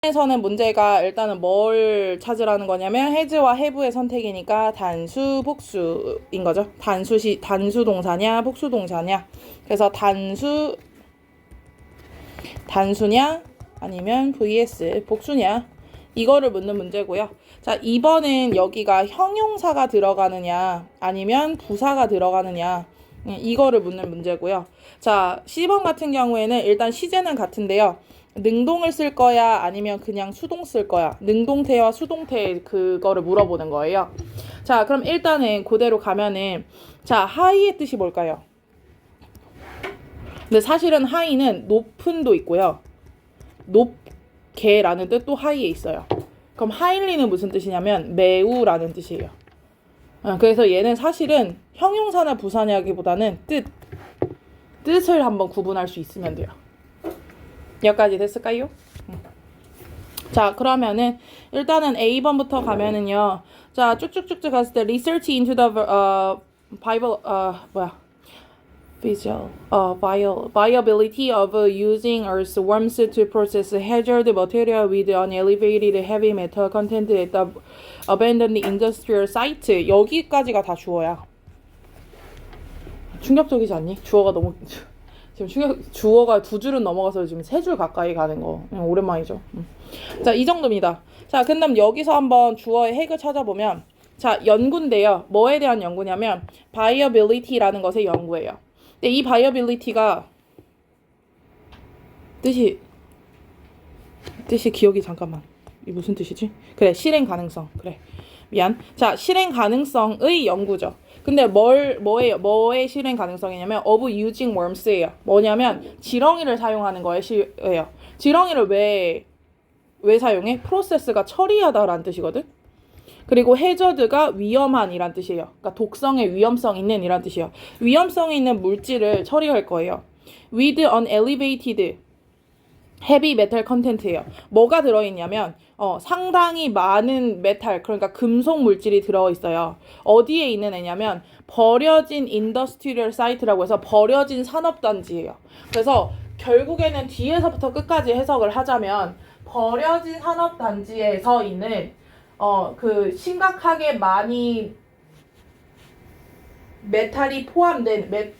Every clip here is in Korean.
에서는 문제가 일단은 뭘 찾으라는 거냐면 has와 have의 선택이니까 단수, 복수인 거죠. 단수 동사냐, 복수 동사냐. 그래서 단수냐 아니면 vs 복수냐 이거를 묻는 문제고요. 자, 2번은 여기가 형용사가 들어가느냐 아니면 부사가 들어가느냐 이거를 묻는 문제고요. 자, C번 같은 경우에는 일단 시제는 같은데요. 능동을 쓸 거야 아니면 그냥 수동 쓸 거야. 능동태와 수동태 그거를 물어보는 거예요. 자, 그럼 일단은 그대로 가면은 자, 하이의 뜻이 뭘까요? 근데 사실은 하이는 높은도 있고요. 높게라는 뜻도 하이에 있어요. 그럼 하일리는 무슨 뜻이냐면 매우라는 뜻이에요. 그래서 얘는 사실은 형용사나 부사냐기보다는 뜻을 한번 구분할 수 있으면 돼요. 여기까지 됐을까요? 자, 그러면은 일단은 A번부터 가면은요. 자, 쭉쭉쭉쭉 갔을 때 research into the viability of using earthworms to process hazard material with an elevated heavy metal content at the abandoned industrial site. 여기까지가 다 주어야. 충격적이지 않니? 주어가 너무 지금 주어가 두 줄은 넘어가서 지금 세 줄 가까이 가는 거 오랜만이죠. 자, 이 정도입니다. 자, 그다음 여기서 한번 주어의 핵을 찾아보면 자, 연구인데요. 뭐에 대한 연구냐면 viability라는 것의 연구예요. 근데 이 viability가 뜻이 기억이 잠깐만. 이 무슨 뜻이지? 그래, 실행 가능성. 그래. 미안. 자, 실행 가능성의 연구죠. 근데 뭐의 실행 가능성이냐면 of using worms예요. 뭐냐면 지렁이를 사용하는 거예요. 지렁이를 왜 사용해? 프로세스가 처리하다라는 뜻이거든. 그리고 해저드가 위험한이란 뜻이에요. 그러니까 독성의 위험성 있는 이란 뜻이에요. 위험성 있는 물질을 처리할 거예요. with an elevated 헤비 메탈 컨텐트예요. 뭐가 들어있냐면 상당히 많은 메탈, 그러니까 금속 물질이 들어있어요. 어디에 있는 애냐면 버려진 인더스트리얼 사이트라고 해서 버려진 산업단지예요. 그래서 결국에는 뒤에서부터 끝까지 해석을 하자면 버려진 산업단지에서 있는 그 심각하게 많이 메탈이 포함된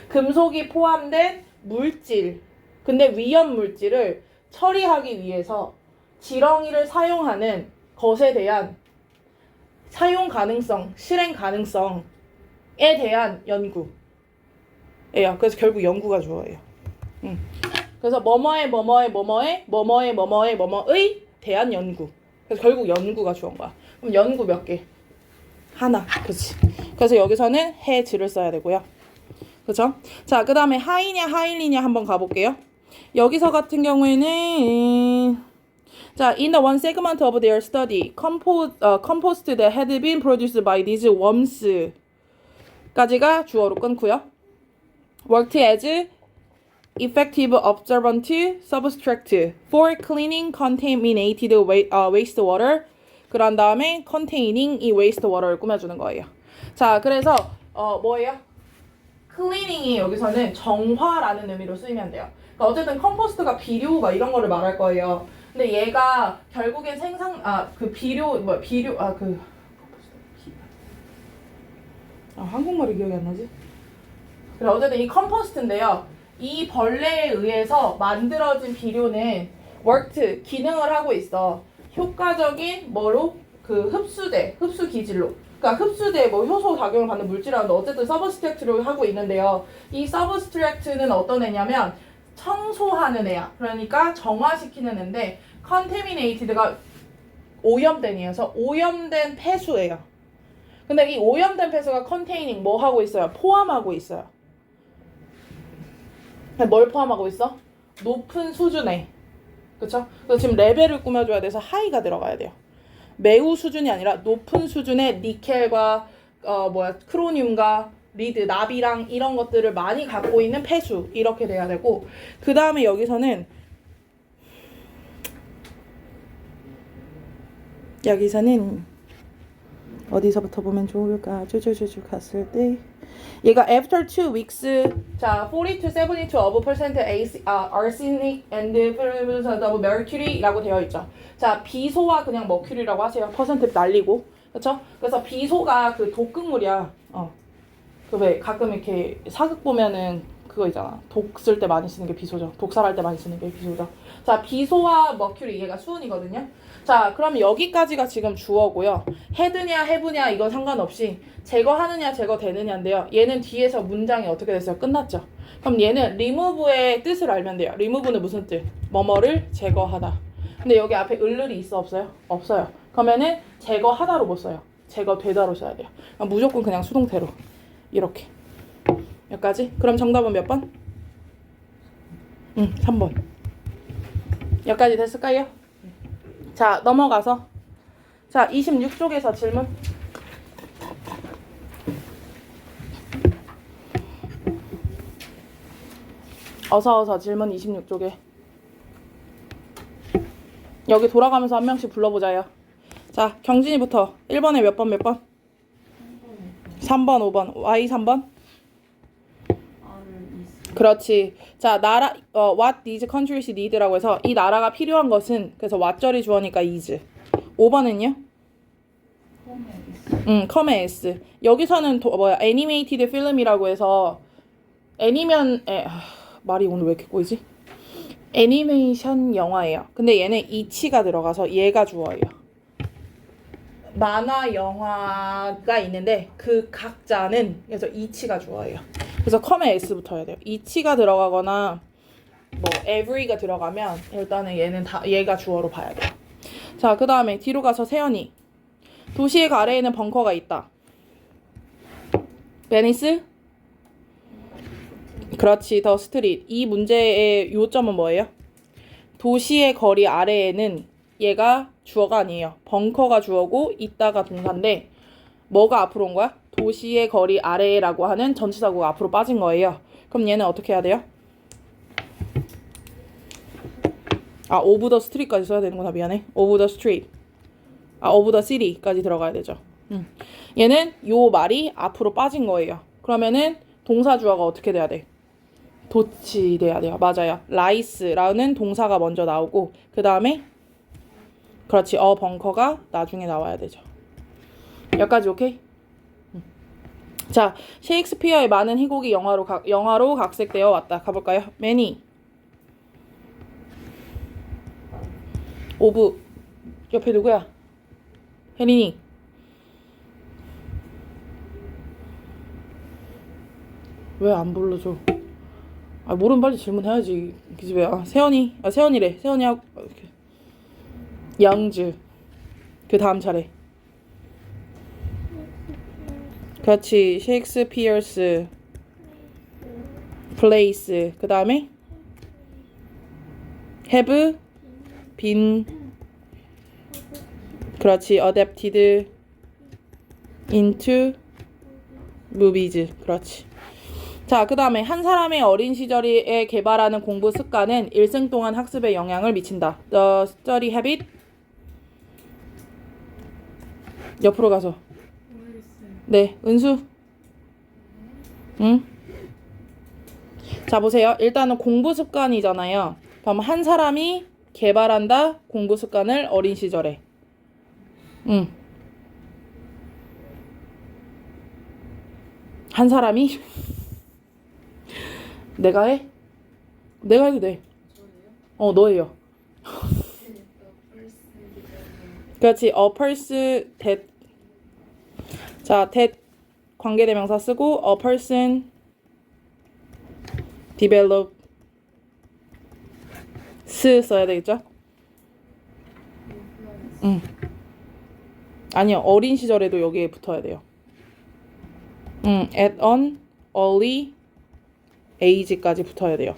금속이 포함된 물질, 근데 위험 물질을 처리하기 위해서 지렁이를 사용하는 것에 대한 사용 가능성, 실행 가능성에 대한 연구예요. 그래서 결국 연구가 주어예요. 그래서 뭐뭐의 대한 연구. 그래서 결국 연구가 주어인 거야. 그럼 연구 몇 개? 하나. 그렇지. 그래서 여기서는 해즈를 써야 되고요. 그죠? 자, 그 다음에 하이냐 하일리냐 한번 가볼게요. 여기서 같은 경우에는 자, in the one segment of their study, compost that had been produced by these worms 까지가 주어로 끊고요. worked as effective observant substrate for cleaning contaminated wastewater. 그런 다음에 containing 이 wastewater를 꾸며주는 거예요. 자, 그래서 뭐예요? cleaning이 여기서는 정화라는 의미로 쓰이면 돼요. 그러니까 어쨌든 컴포스트가 비료가 이런 거를 말할 거예요. 근데 얘가 결국엔 한국말이 기억이 안 나지? 그래, 어쨌든 이 컴포스트인데요. 이 벌레에 의해서 만들어진 비료는 worked, 기능을 하고 있어. 효과적인 흡수 기질로. 그러니까 흡수돼 효소 작용을 받는 물질이라는데 어쨌든 서브스트랙트를 하고 있는데요. 이 서브스트랙트는 어떤 애냐면 청소하는 애야. 그러니까 정화시키는 애인데 contaminated가 오염된 애여서 오염된 폐수예요. 근데 이 오염된 폐수가 containing 뭐 하고 있어요? 포함하고 있어요. 뭘 포함하고 있어? 높은 수준의. 그쵸? 그래서 지금 레벨을 꾸며줘야 돼서 하이가 들어가야 돼요. 매우 수준이 아니라 높은 수준의 니켈과 크로늄과 리드, 납이랑 이런 것들을 많이 갖고 있는 폐수 이렇게 돼야 되고 그 다음에 여기서는 어디서부터 보면 좋을까? 쭉쭉쭉 갔을 때 얘가 after 2 weeks 자 40 to 72 of percent arsenic and mercury라고 되어 있죠. 자 비소와 그냥 머큐리라고 하세요. 퍼센트 날리고 그렇죠? 그래서 비소가 그 독극물이야. 그 왜 가끔 이렇게 사극 보면은 그거 있잖아. 독 쓸 때 많이 쓰는 게 비소죠. 독살할 때 많이 쓰는 게 비소죠. 자 비소와 머큐리 얘가 수은이거든요. 자 그럼 여기까지가 지금 주어고요. 헤드냐 해부냐 이건 상관없이 제거하느냐 제거되느냐인데요. 얘는 뒤에서 문장이 어떻게 됐어요? 끝났죠. 그럼 얘는 remove의 뜻을 알면 돼요. remove는 무슨 뜻? 뭐뭐를 제거하다. 근데 여기 앞에 을을이 있어 없어요? 없어요. 그러면은 제거하다로 못 써요. 제거되다로 써야 돼요. 무조건 그냥 수동태로 이렇게 여기까지. 그럼 정답은 몇 번? 3번. 여기까지 됐을까요? 자 넘어가서 자 26쪽에서 질문. 어서 질문 26쪽에. 여기 돌아가면서 한 명씩 불러보자요. 자 경진이부터 1번에 몇 번 몇 번? 3번 5번 Y 3번? 그렇지. 자 나라 what these countries need라고 해서 이 나라가 필요한 것은 그래서 what절이 주어니까 is. 5번은요? come as. 여기서는 animated film이라고 해서 애니면에 말이 오늘 왜 이렇게 꼬이지? 애니메이션 영화예요. 근데 얘는 이치가 들어가서 얘가 주어예요. 만화 영화가 있는데 그 각자는 그래서 이치가 주어예요. 그래서 come as부터 해야 돼요. 이치가 들어가거나 뭐 every가 들어가면 일단은 얘가 주어로 봐야 돼요. 자, 그 다음에 뒤로 가서 세연이. 도시의 아래에는 벙커가 있다. 베니스? 그렇지, 더 스트릿. 이 문제의 요점은 뭐예요? 도시의 거리 아래에는 얘가 주어가 아니에요. 벙커가 주어고 있다가 동사인데 뭐가 앞으로 온 거야? 도시의 거리 아래라고 하는 전치사구가 앞으로 빠진 거예요. 그럼 얘는 어떻게 해야 돼요? 오브 더 스트릿까지 써야 되는구나. 미안해. 오브 더 스트릿. 오브 더 시티까지 들어가야 되죠. 얘는 요 말이 앞으로 빠진 거예요. 그러면은 동사 주어가 어떻게 돼야 돼? 도치돼야 돼요. 맞아요. 라이스라는 동사가 먼저 나오고 그 다음에 그렇지. 벙커가 나중에 나와야 되죠. 여기까지 오케이? 자, 셰익스피어의 많은 희곡이 영화로 각색되어 왔다. 가볼까요? many. 오브. 옆에 누구야? 혜린이. 왜 안 불러줘? 모르면 빨리 질문해야지. 기집애야. 세연이래. 세연이하고 이렇게. 영즈. 그 다음 차례. 그렇지. 셰익스피어스 플레이스. 그 다음에 have been. 그렇지. adapted into movies. 그렇지. 자, 그 다음에 한 사람의 어린 시절에 개발하는 공부 습관은 일생 동안 학습에 영향을 미친다. The study habit. 옆으로 가서. 네, 은수. 응? 자, 보세요. 일단은 공부 습관이잖아요. 그럼 한 사람이 개발한다. 공부 습관을 어린 시절에. 한 사람이 내가 해? 내가 해도 돼. 너예요. 그렇지. a person that. 자, that 관계대명사 쓰고 a person develop 써야 되겠죠? 아니요. 어린 시절에도 여기에 붙어야 돼요. at an early age까지 붙어야 돼요.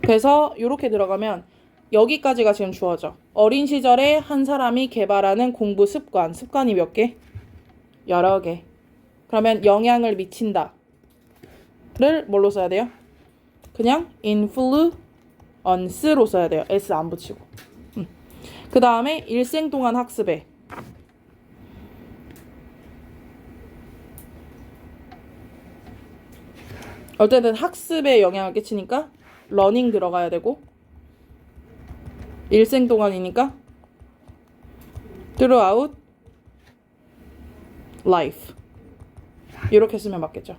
그래서 이렇게 들어가면 여기까지가 지금 주어져. 어린 시절에 한 사람이 개발하는 공부 습관이 몇 개? 여러 개. 그러면 영향을 미친다. 를 뭘로 써야 돼요? 그냥 influence로 써야 돼요. s 안 붙이고. 그 다음에 일생 동안 학습에. 어쨌든 학습에 영향을 끼치니까 learning 들어가야 되고 일생 동안이니까 throughout life 이렇게 쓰면 맞겠죠.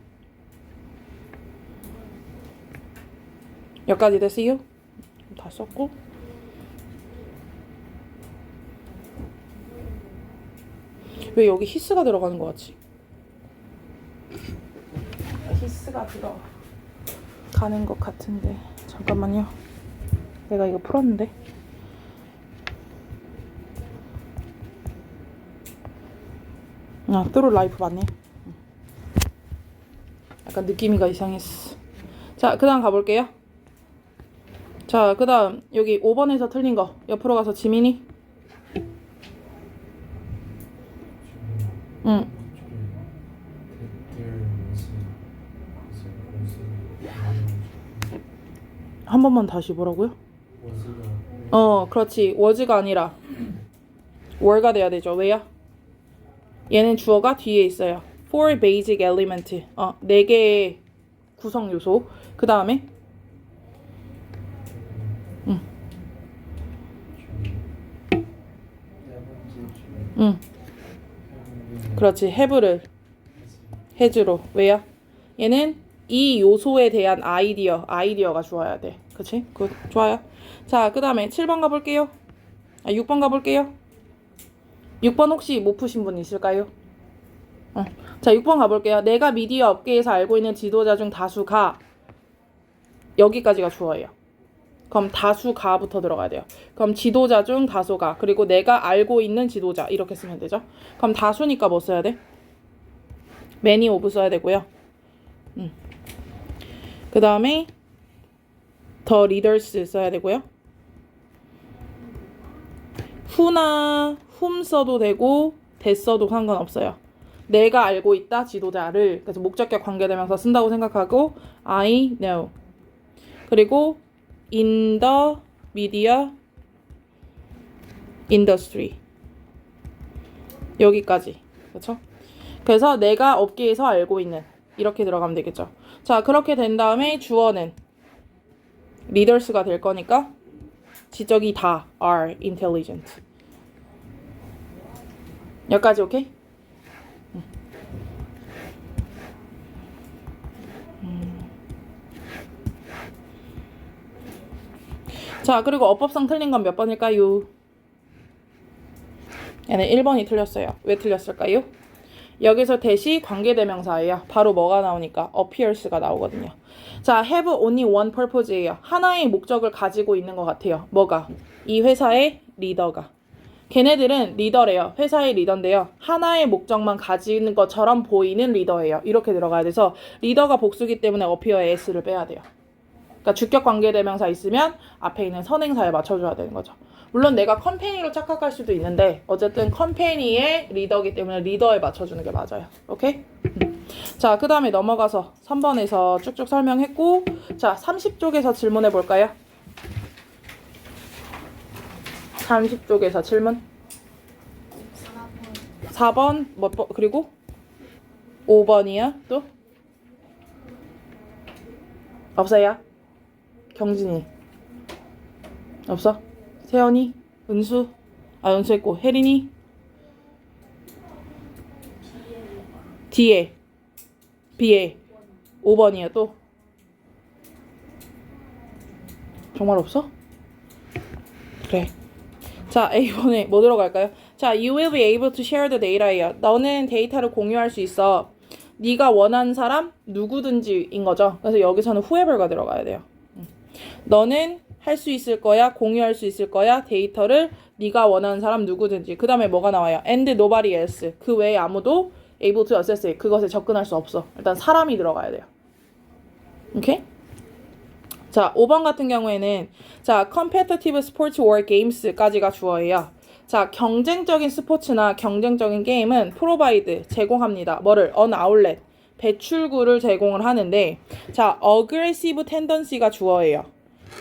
여기까지 됐어요? 다 썼고 왜 여기 히스가 들어가는 것 같지? 히스가 들어가는 것 같은데 잠깐만요. 내가 이거 풀었는데 through life 맞네. 약간 느낌이가 이상했어. 자, 그 다음 가볼게요. 자, 그 다음 여기 5번에서 틀린 거 옆으로 가서 지민이. 응. 한 번만 다시 뭐라고요? 그렇지. was가 아니라 were가 돼야 되죠. 왜요? 얘는 주어가 뒤에 있어요. Four basic element. 4개의 구성 요소. 그 다음에 그렇지. have를 has로. 왜요? 얘는 이 요소에 대한 아이디어가 좋아야 돼. 그치? 굿. 좋아요. 자, 그 다음에 7번 가볼게요. 6번 가볼게요. 6번 혹시 못 푸신 분 있을까요? 자, 6번 가볼게요. 내가 미디어 업계에서 알고 있는 지도자 중 다수가 여기까지가 주어예요. 그럼 다수가부터 들어가야 돼요. 그럼 지도자 중 다수가 그리고 내가 알고 있는 지도자 이렇게 쓰면 되죠. 그럼 다수니까 뭐 써야 돼? many of 써야 되고요. 그 다음에 the leaders 써야 되고요. who나 whom 써도 되고 that 써도 상관없어요. 내가 알고 있다 지도자를 그래서 목적격 관계대명사 쓴다고 생각하고 I know 그리고 in the media industry 여기까지 그렇죠? 그래서 내가 업계에서 알고 있는 이렇게 들어가면 되겠죠. 자, 그렇게 된 다음에 주어는 leaders가 될 거니까 지적이 다 are intelligent 여기까지 오케이? 자, 그리고 어법상 틀린 건 몇 번일까요? 얘는 1번이 틀렸어요. 왜 틀렸을까요? 여기서 대시 관계대명사예요. 바로 뭐가 나오니까 appears가 나오거든요. 자, have only one purpose예요. 하나의 목적을 가지고 있는 것 같아요. 뭐가? 이 회사의 리더가. 걔네들은 리더래요. 회사의 리더인데요. 하나의 목적만 가지는 것처럼 보이는 리더예요. 이렇게 들어가야 돼서 리더가 복수기 때문에 appear에 s를 빼야 돼요. 그러니까 주격 관계대명사 있으면 앞에 있는 선행사에 맞춰줘야 되는 거죠. 물론 내가 컴퍼니로 착각할 수도 있는데 어쨌든 컴퍼니의 리더이기 때문에 리더에 맞춰주는 게 맞아요. 오케이? 자, 그 다음에 넘어가서 3번에서 쭉쭉 설명했고 자, 30쪽에서 질문해 볼까요? 30쪽에서 질문 4번 몇 번 그리고 5번이야 또? 없어요? 경진이 없어? 세연이? 은수? 은수 했고 혜린이? D에 B에 5번이야 또? 정말 없어? 그래. 자, A번에 뭐 들어갈까요? 자, you will be able to share the data예요. 너는 데이터를 공유할 수 있어. 네가 원하는 사람 누구든지인 거죠. 그래서 여기서는 whoever가 들어가야 돼요. 너는 할 수 있을 거야, 공유할 수 있을 거야, 데이터를 네가 원하는 사람 누구든지. 그 다음에 뭐가 나와요? And nobody else. 그 외에 아무도 able to access it. 그것에 접근할 수 없어. 일단 사람이 들어가야 돼요. 오케이? 자, 5번 같은 경우에는 자, competitive sports or games까지가 주어예요. 자, 경쟁적인 스포츠나 경쟁적인 게임은 provide, 제공합니다. 뭐를? an outlet, 배출구를 제공을 하는데 자, aggressive tendency가 주어예요.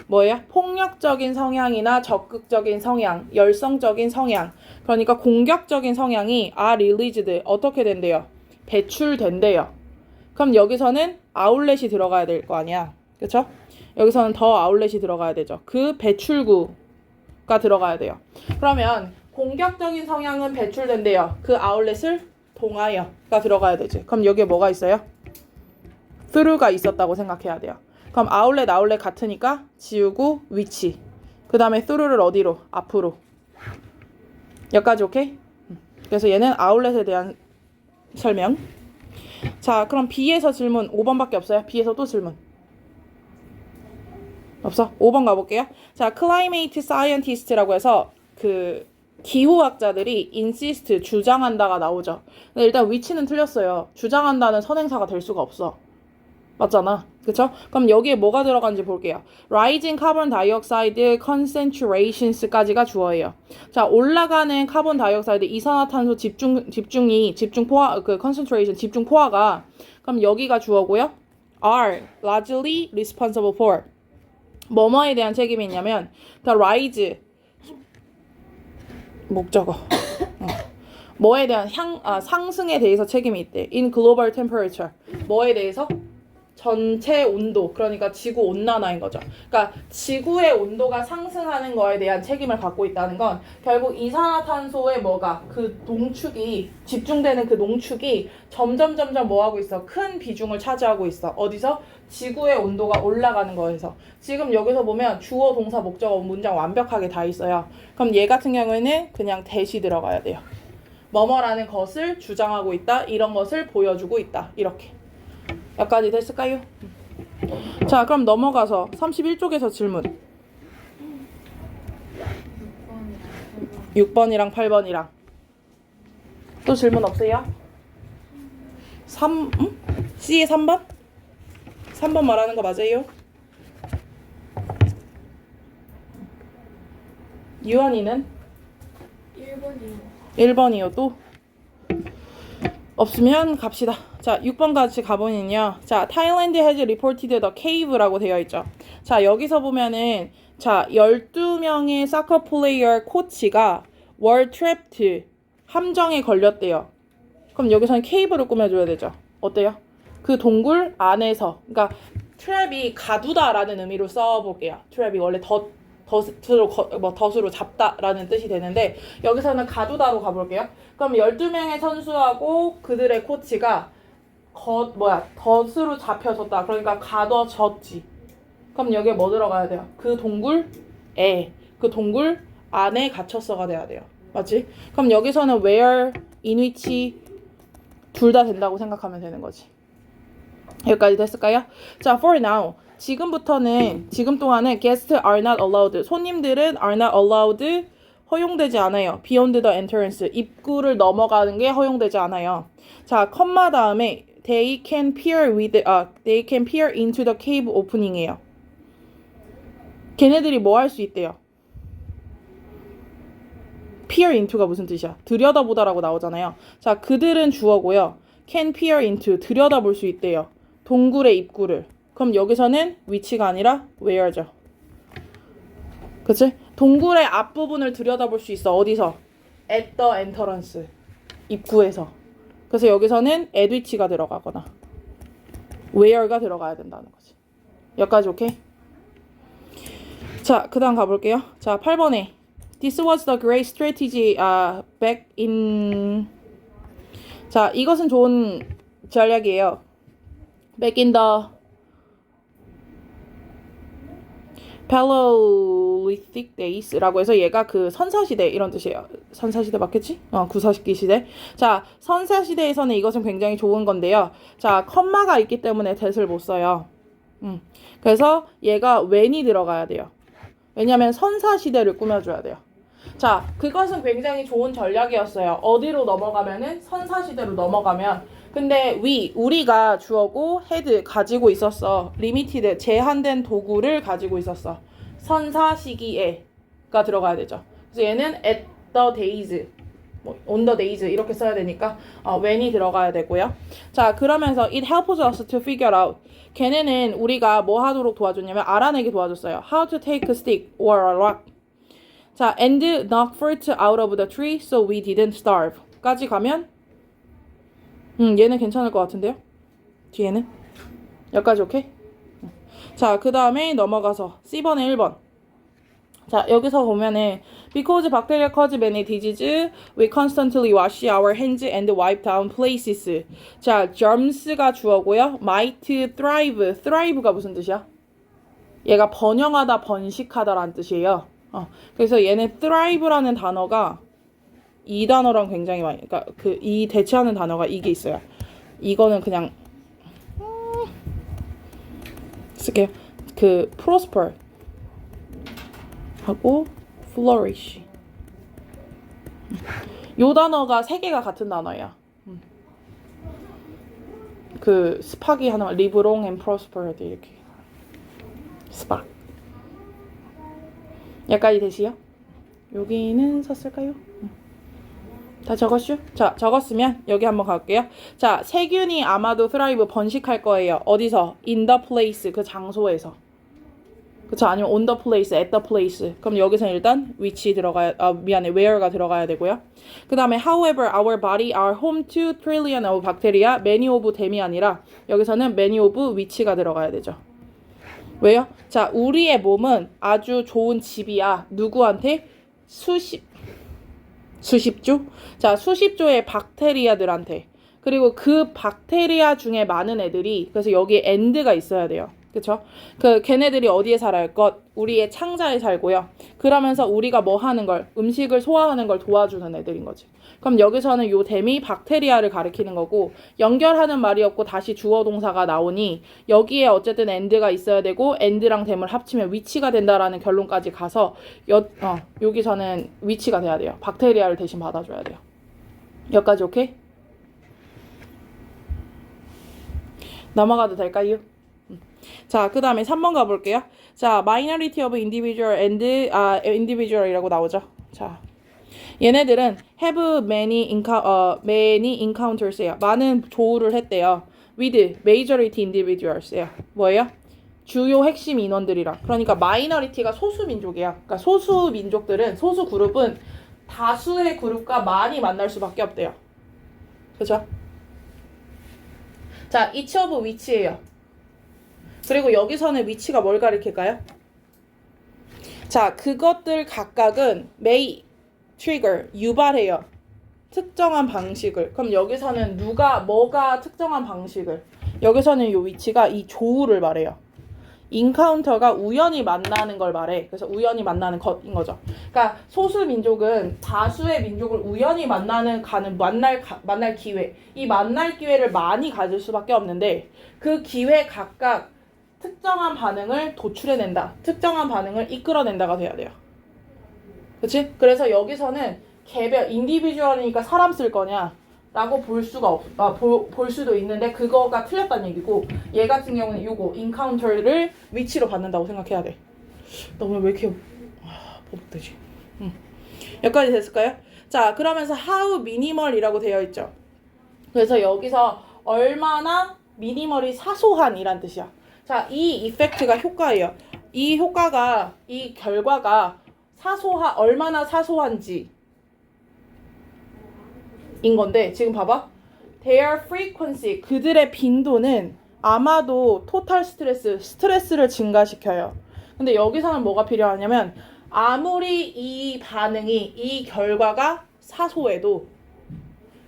뭐예요? 폭력적인 성향이나 적극적인 성향, 열성적인 성향 그러니까 공격적인 성향이 are released, 어떻게 된대요? 배출된대요. 그럼 여기서는 아울렛이 들어가야 될 거 아니야. 그쵸? 여기서는 더 아울렛이 들어가야 되죠. 그 배출구가 들어가야 돼요. 그러면 공격적인 성향은 배출된대요. 그 아울렛을 통하여가 들어가야 되지. 그럼 여기에 뭐가 있어요? through가 있었다고 생각해야 돼요. 그럼 아울렛 같으니까 지우고 위치. 그 다음에 through를 어디로? 앞으로. 여기까지 오케이? 그래서 얘는 아울렛에 대한 설명. 자, 그럼 B에서 질문 5번밖에 없어요. B에서 또 질문. 없어? 5번 가볼게요. 자, climate scientist라고 해서 그 기후학자들이 insist, 주장한다가 나오죠. 근데 일단 위치는 틀렸어요. 주장한다는 선행사가 될 수가 없어. 맞잖아. 그쵸? 그럼 여기에 뭐가 들어간지 볼게요. rising carbon dioxide concentrations까지가 주어예요. 자, 올라가는 카본 다이옥사이드 이산화탄소 집중 포화, 그 concentration, 집중 포화가, 그럼 여기가 주어고요. are largely responsible for. 뭐뭐에 대한 책임이 있냐면, the rise, 목적어. 뭐에 대한 상승에 대해서 책임이 있대. in global temperature. 뭐에 대해서? 전체 온도, 그러니까 지구 온난화인 거죠. 그러니까 지구의 온도가 상승하는 거에 대한 책임을 갖고 있다는 건 결국 이산화탄소의 뭐가 그 농축이 집중되는 그 농축이 점점 뭐 하고 있어? 큰 비중을 차지하고 있어. 어디서? 지구의 온도가 올라가는 거에서. 지금 여기서 보면 주어, 동사, 목적어 문장 완벽하게 다 있어요. 그럼 얘 같은 경우에는 그냥 대시 들어가야 돼요. 뭐뭐라는 것을 주장하고 있다. 이런 것을 보여주고 있다. 이렇게. 여기까지 됐을까요? 자, 그럼 넘어가서 31쪽에서 질문. 6번이랑 8번이랑. 또 질문 없어요? C의 3번? 3번 말하는 거 맞아요? 유한이는? 1번이요. 또? 없으면 갑시다. 자, 6번 같이 가보면요. 자, Thailand has reported the cave라고 되어 있죠. 자, 여기서 보면은 자, 12명의 사커 플레이어 코치가 were trapped, 함정에 걸렸대요. 그럼 여기서는 cave를 꾸며줘야 되죠. 어때요? 그 동굴 안에서, 그러니까 트랩이 가두다라는 의미로 써볼게요. 트랩이 원래 덫으로 잡다라는 뜻이 되는데 여기서는 가두다로 가볼게요. 그럼 12명의 선수하고 그들의 코치가 덫으로 잡혀졌다. 그러니까 가둬졌지. 그럼 여기에 뭐 들어가야 돼요? 그 동굴 안에 갇혔어가 돼야 돼요. 맞지? 그럼 여기서는 where, in which 둘 다 된다고 생각하면 되는 거지. 여기까지 됐을까요? 자, for now. 지금 동안은 guests are not allowed. 손님들은 are not allowed. 허용되지 않아요. beyond the entrance. 입구를 넘어가는 게 허용되지 않아요. 자, 컴마 다음에 they can peer into the cave opening이에요. 걔네들이 뭐 할 수 있대요? peer into가 무슨 뜻이야? 들여다보다라고 나오잖아요. 자, 그들은 주어고요. can peer into, 들여다볼 수 있대요. 동굴의 입구를. 그럼 여기서는 위치가 아니라 where죠. 그치? 동굴의 앞부분을 들여다볼 수 있어. 어디서? at the entrance. 입구에서. 그래서 여기서는 at which가 들어가거나 where가 들어가야 된다는 거지. 여기까지 오케이? 자, 그 다음 가볼게요. 자, 8번에 This was the great strategy back in... 자, 이것은 좋은 전략이에요. Back in the Paleolithic days라고 해서 얘가 그 선사시대 이런 뜻이에요. 선사시대 맞겠지? 구사시기 시대. 자, 선사시대에서는 이것은 굉장히 좋은 건데요. 자, 컴마가 있기 때문에 that을 못 써요. 그래서 얘가 when이 들어가야 돼요. 왜냐면 선사시대를 꾸며줘야 돼요. 자, 그것은 굉장히 좋은 전략이었어요. 어디로 넘어가면은 선사시대로 넘어가면. 근데 우리가 주어고 had 가지고 있었어. limited, 제한된 도구를 가지고 있었어. 선사 시기에가 들어가야 되죠. 그래서 얘는 at the days, on the days 이렇게 써야 되니까 when이 들어가야 되고요. 자, 그러면서 it helps us to figure out. 걔네는 우리가 뭐 하도록 도와줬냐면 알아내기 도와줬어요. How to take a stick or a rock. 자, and knock fruit out of the tree so we didn't starve. 까지 가면 얘는 괜찮을 것 같은데요? 뒤에는 여기까지 오케이? 자, 그 다음에 넘어가서 C번에 1번. 자, 여기서 보면은 because bacteria cause many diseases, we constantly wash our hands and wipe down places. 자, germs가 주어고요. might thrive. thrive가 무슨 뜻이야? 얘가 번영하다, 번식하다라는 뜻이에요. 그래서 얘는 thrive라는 단어가 이 단어랑 굉장히 많이, 그러니까 이 대체하는 단어가 이게 있어요. 이거는 그냥 쓸게요. prosper 하고 flourish. 요 단어가 세 개가 같은 단어야. 스팍이 하나, live long and prosper 이렇게. 스팍. 여기까지 되시요? 여기는 썼을까요? 다 적었슈? 자, 적었으면 여기 한번 갈게요. 자, 세균이 아마도 thrive 번식할 거예요. 어디서? in the place, 그 장소에서. 그쵸? 아니면 on the place, at the place. 그럼 여기서는 일단 which 들어가야, where가 들어가야 되고요. 그 다음에 however, our body are home to trillion of bacteria, many of them이 아니라 여기서는 many of which가 들어가야 되죠. 왜요? 자, 우리의 몸은 아주 좋은 집이야. 누구한테? 수십조? 자, 수십조의 박테리아들한테. 그리고 그 박테리아 중에 많은 애들이, 그래서 여기에 and가 있어야 돼요. 그쵸? 걔네들이 어디에 살아요? 우리의 창자에 살고요. 그러면서 우리가 뭐 하는 걸, 음식을 소화하는 걸 도와주는 애들인 거지. 그럼 여기서는 요 댐이 박테리아를 가리키는 거고, 연결하는 말이 없고 다시 주어 동사가 나오니, 여기에 어쨌든 and가 있어야 되고, and랑 댐을 합치면 which가 된다라는 결론까지 가서, 여기서는 which가 돼야 돼요. 박테리아를 대신 받아줘야 돼요. 여기까지 오케이? 넘어가도 될까요? 자, 그 다음에 3번 가볼게요. 자, minority of individual and individual이라고 나오죠. 자, 얘네들은 have many encounters예요. 많은 조우를 했대요. with majority individuals예요. 뭐예요? 주요 핵심 인원들이랑. 그러니까 minority가 소수 민족이야. 그러니까 소수 민족들은, 소수 그룹은 다수의 그룹과 많이 만날 수밖에 없대요. 그죠? 자, each of which예요. 그리고 여기서는 위치가 뭘 가리킬까요? 자, 그것들 각각은 may trigger, 유발해요. 특정한 방식을. 그럼 여기서는 뭐가 특정한 방식을. 여기서는 이 위치가 이 조우를 말해요. 인카운터가 우연히 만나는 걸 말해. 그래서 우연히 만나는 것인 거죠. 그러니까 소수 민족은 다수의 민족을 우연히 만날 기회. 이 만날 기회를 많이 가질 수밖에 없는데 그 기회 각각 특정한 반응을 도출해낸다. 특정한 반응을 이끌어낸다가 돼야 돼요. 그치? 그래서 여기서는 개별, 인디비주얼이니까 사람 쓸 거냐 라고 볼 수도 있는데 그거가 틀렸다는 얘기고 얘 같은 경우는 요거 인카운터를 위치로 받는다고 생각해야 돼. 나 오늘 왜 이렇게 버벅대지? 여기까지 됐을까요? 자, 그러면서 how minimal이라고 되어 있죠. 그래서 여기서 얼마나 미니멀이 사소한이란 뜻이야. 자, 이 이펙트가 효과예요. 이 결과가 얼마나 사소한지 인 건데, 지금 봐봐. Their frequency, 그들의 빈도는 아마도 토탈 스트레스를 증가시켜요. 근데 여기서는 뭐가 필요하냐면, 아무리 이 결과가 사소해도,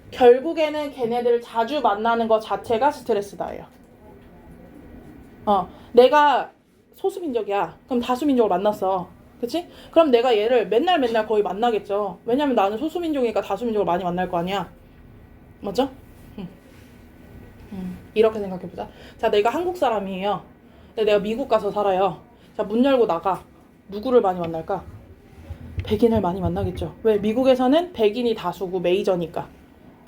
결국에는 걔네들을 자주 만나는 것 자체가 스트레스다예요. 내가 소수민족이야. 그럼 다수민족을 만났어. 그치? 그럼 내가 얘를 맨날 거의 만나겠죠. 왜냐면 나는 소수민족이니까 다수민족을 많이 만날 거 아니야. 맞죠? 이렇게 생각해보자. 자, 내가 한국 사람이에요. 근데 내가 미국 가서 살아요. 자, 문 열고 나가. 누구를 많이 만날까? 백인을 많이 만나겠죠. 왜? 미국에서는 백인이 다수고 메이저니까.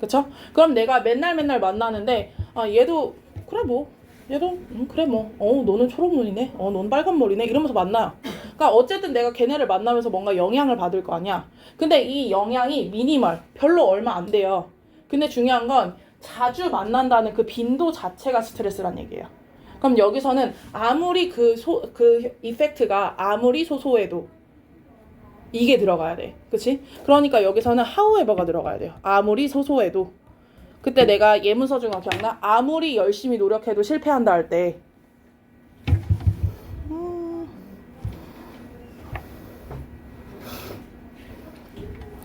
그쵸? 그럼 내가 맨날 만나는데 얘도 그래 뭐 얘도 그래 뭐 너는 초록눈이네 너는 빨간머리네 이러면서 만나요. 그러니까 어쨌든 내가 걔네를 만나면서 뭔가 영향을 받을 거 아니야. 근데 이 영향이 미니멀 별로 얼마 안 돼요. 근데 중요한 건 자주 만난다는 그 빈도 자체가 스트레스란 얘기예요. 그럼 여기서는 아무리 그 이펙트가 아무리 소소해도 이게 들어가야 돼. 그치? 그러니까 여기서는 however가 들어가야 돼요. 아무리 소소해도. 그때 내가 예문서 중에 기억나? 아무리 열심히 노력해도 실패한다 할 때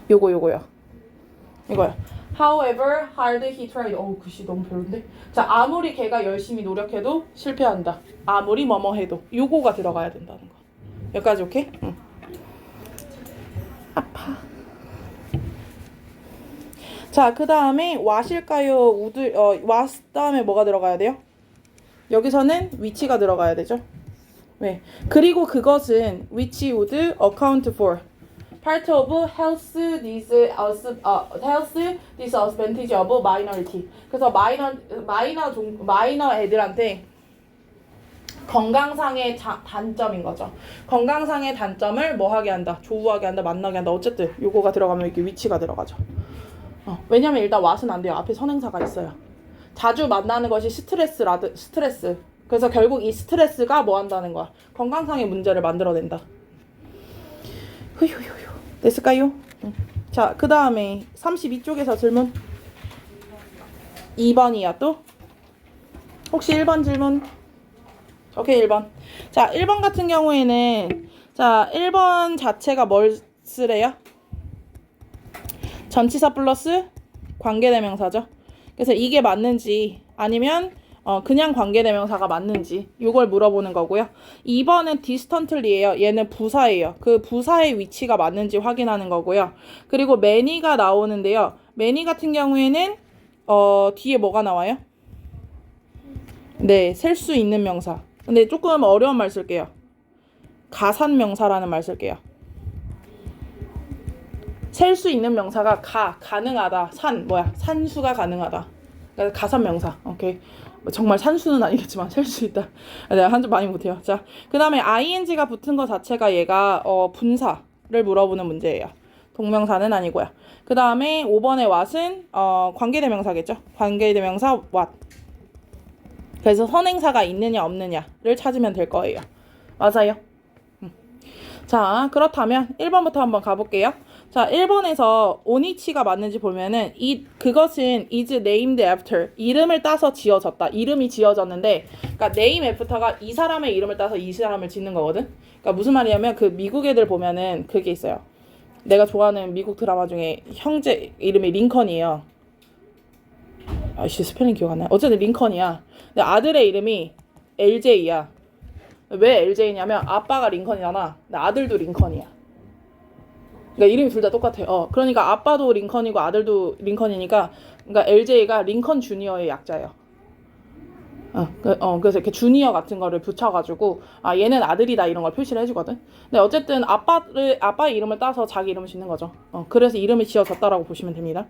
요거요. 이거야. However hard he tried. 글씨 너무 별론데? 자, 아무리 걔가 열심히 노력해도 실패한다. 아무리 뭐뭐 해도. 요거가 들어가야 된다는 거. 여기까지 오케이? 응. 아파. 자, 그 다음에 what일까요? what 다음에 뭐가 들어가야 돼요? 여기서는 which가 들어가야 되죠? 왜? 그리고 그것은 which would account for part of health disadvantage of minority. 그래서 마이너 애들한테 건강상의 단점인 거죠. 건강상의 단점을 뭐 하게 한다? 조우하게 한다, 만나게 한다. 어쨌든 요거가 들어가면 이렇게 위치가 들어가죠. 왜냐면 일단 what은 안 돼요. 앞에 선행사가 있어요. 자주 만나는 것이 스트레스. 그래서 결국 이 스트레스가 뭐 한다는 거야? 건강상의 문제를 만들어낸다. 휴휴휴휴. 됐을까요? 자, 그 다음에 32쪽에서 질문 2번이야 또? 혹시 1번 질문? 오케이, 1번. 자, 1번 같은 경우에는 자, 1번 자체가 뭘 쓰래요? 전치사 플러스 관계대명사죠. 그래서 이게 맞는지 아니면 그냥 관계대명사가 맞는지 이걸 물어보는 거고요. 2번은 distantly예요. 얘는 부사예요. 그 부사의 위치가 맞는지 확인하는 거고요. 그리고 many가 나오는데요. many 같은 경우에는 뒤에 뭐가 나와요? 네, 셀 수 있는 명사. 근데 조금 어려운 말 쓸게요. 가산명사라는 말 쓸게요. 셀 수 있는 명사가 가능하다. 산수가 가능하다. 그러니까 가산명사. 오케이. 정말 산수는 아니겠지만 셀 수 있다. 내가 한줄 많이 못해요. 자, 그 다음에 ing가 붙은 거 자체가 얘가 분사를 물어보는 문제예요. 동명사는 아니고요. 그 다음에 5번의 what은 관계대명사겠죠. 관계대명사 what. 그래서 선행사가 있느냐 없느냐를 찾으면 될 거예요. 맞아요. 자, 그렇다면 1번부터 한번 가볼게요. 자, 1번에서 오니치가 맞는지 보면은 그것은 is named after 이름을 따서 지어졌다. 이름이 지어졌는데 그러니까 name after가 이 사람의 이름을 따서 이 사람을 짓는 거거든. 그러니까 무슨 말이냐면 그 미국 애들 보면은 그게 있어요. 내가 좋아하는 미국 드라마 중에 형제 이름이 링컨이에요. 아씨 스펠링 기억 안 나요. 어쨌든 링컨이야. 근데 아들의 이름이 LJ야. 왜 LJ냐면 아빠가 링컨이잖아. 근데 아들도 링컨이야. 그러니까 이름이 둘 다 똑같아요. 그러니까 아빠도 링컨이고 아들도 링컨이니까 그러니까 LJ가 링컨 주니어의 약자예요. 그래서 이렇게 주니어 같은 거를 붙여가지고 얘는 아들이다 이런 걸 표시를 해주거든. 근데 어쨌든 아빠의 이름을 따서 자기 이름을 짓는 거죠. 그래서 이름이 지어졌다라고 보시면 됩니다.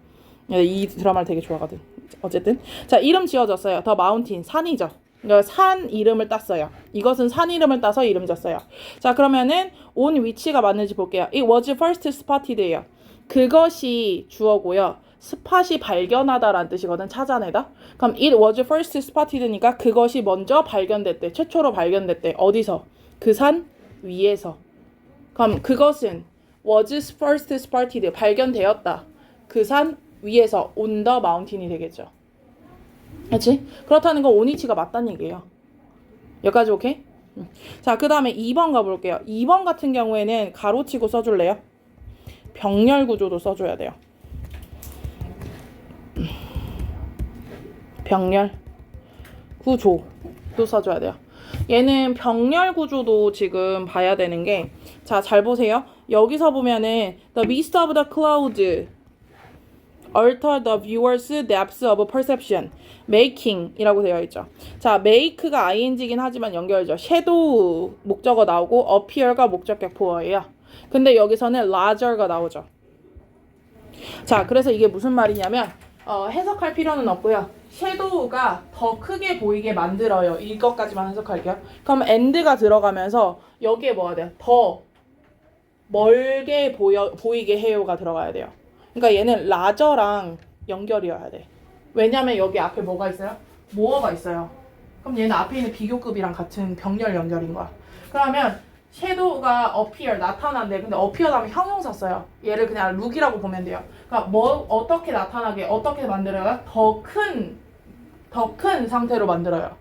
이 드라마를 되게 좋아하거든. 어쨌든 자, 이름 지어졌어요. 더 마운틴 산이죠. 그러니까 산 이름을 땄어요. 이것은 산 이름을 따서 이름 졌어요. 자, 그러면은 on 위치가 맞는지 볼게요. It was first spoted예요. 그것이 주어고요. 스팟이 발견하다라는 뜻이거든. 찾아내다. 그럼 it was first spoted니까 그것이 먼저 발견됐대. 최초로 발견됐대. 어디서? 그 산 위에서. 그럼 그것은 was first spotted 발견되었다. 그 산 위에서 on the mountain이 되겠죠. 그렇지? 그렇다는 건 오니치가 맞다는 얘기예요. 여기까지 오케이? 자, 그 다음에 2번 가볼게요. 2번 같은 경우에는 가로치고 써줄래요? 병렬 구조도 써줘야 돼요. 병렬 구조도 써줘야 돼요. 얘는 병렬 구조도 지금 봐야 되는 게, 자, 잘 보세요. 여기서 보면은 the mist of the cloud alter the viewer's depth of perception. making이라고 되어 있죠. 자, make가 ing이긴 하지만 연결죠. shadow 목적어 나오고 appear가 목적격 보어예요. 근데 여기서는 larger가 나오죠. 자, 그래서 이게 무슨 말이냐면 해석할 필요는 없고요. shadow가 더 크게 보이게 만들어요. 이것까지만 해석할게요. 그럼 and가 들어가면서 여기에 뭐가 돼요? 더 멀게 보이게 해요가 들어가야 돼요. 그러니까 얘는 라저랑 연결이어야 돼. 왜냐면 여기 앞에 뭐가 있어요? 모어가 있어요. 그럼 얘는 앞에 있는 비교급이랑 같은 병렬 연결인 거야. 그러면 섀도우가 appear 나타난대. 근데 appear 하면 형용사 써요. 얘를 그냥 look이라고 보면 돼요. 그러니까 뭐 어떻게 나타나게 어떻게 만들어요? 더 큰 상태로 만들어요.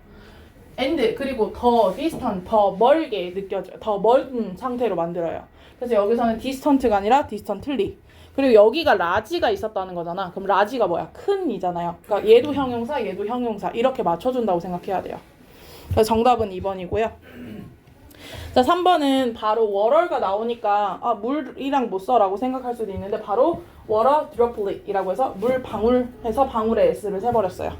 and 그리고 더 distant 더 멀게 느껴져요. 더 먼 상태로 만들어요. 그래서 여기서는 distant가 아니라 distantly. 그리고 여기가 large가 있었다는 거잖아. 그럼 large가 뭐야? 큰이잖아요. 그러니까 얘도 형용사, 얘도 형용사 이렇게 맞춰준다고 생각해야 돼요. 그래서 정답은 2번이고요. 자, 3번은 바로 water가 나오니까 아, 물이랑 못 써라고 생각할 수도 있는데 바로 water droplet이라고 해서 물 방울 해서 방울에 s를 세버렸어요.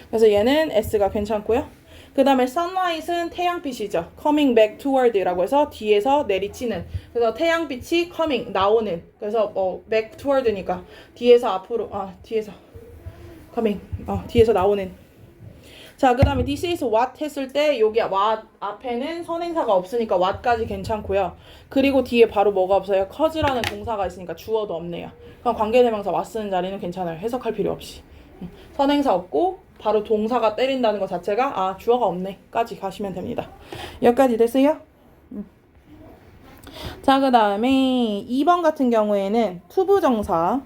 그래서 얘는 s가 괜찮고요. 그 다음에 sunlight은 태양빛이죠. coming back toward라고 해서 뒤에서 내리치는. 그래서 태양빛이 coming 나오는. 그래서 back toward니까 뒤에서 앞으로 뒤에서 coming 뒤에서 나오는. 자, 그 다음에 this is what 했을 때 여기 what 앞에는 선행사가 없으니까 what까지 괜찮고요. 그리고 뒤에 바로 뭐가 없어요? cause라는 동사가 있으니까 주어도 없네요. 그럼 관계대명사 what 쓰는 자리는 괜찮아요. 해석할 필요 없이. 선행사 없고 바로 동사가 때린다는 것 자체가 주어가 없네 까지 가시면 됩니다. 여기까지 됐어요? 자, 그 다음에 2번 같은 경우에는 투부정사가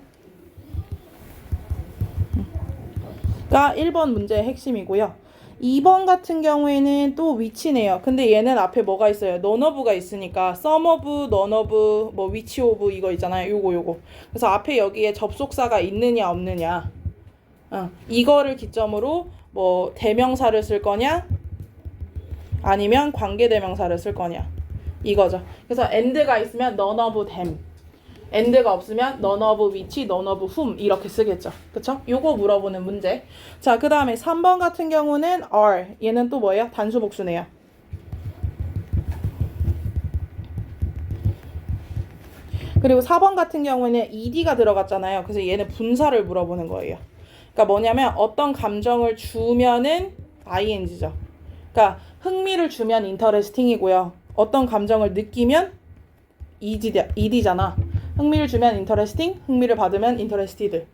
1번 문제의 핵심이고요. 2번 같은 경우에는 또 위치네요. 근데 얘는 앞에 뭐가 있어요? none of가 있으니까 some of, none of, 뭐 which of 이거 있잖아요. 요거. 그래서 앞에 여기에 접속사가 있느냐 없느냐 이거를 기점으로 뭐 대명사를 쓸 거냐 아니면 관계대명사를 쓸 거냐 이거죠. 그래서 and가 있으면 none of them, and가 없으면 none of which, none of whom 이렇게 쓰겠죠. 그쵸? 요거 물어보는 문제. 자, 그 다음에 3번 같은 경우는 are, 얘는 또 뭐예요? 단수복수네요. 그리고 4번 같은 경우는 ed가 들어갔잖아요. 그래서 얘는 분사를 물어보는 거예요. 그러니까 뭐냐면 어떤 감정을 주면은 ing죠. 그러니까 흥미를 주면 interesting이고요. 어떤 감정을 느끼면 ed잖아. 흥미를 주면 interesting, 흥미를 받으면 interested.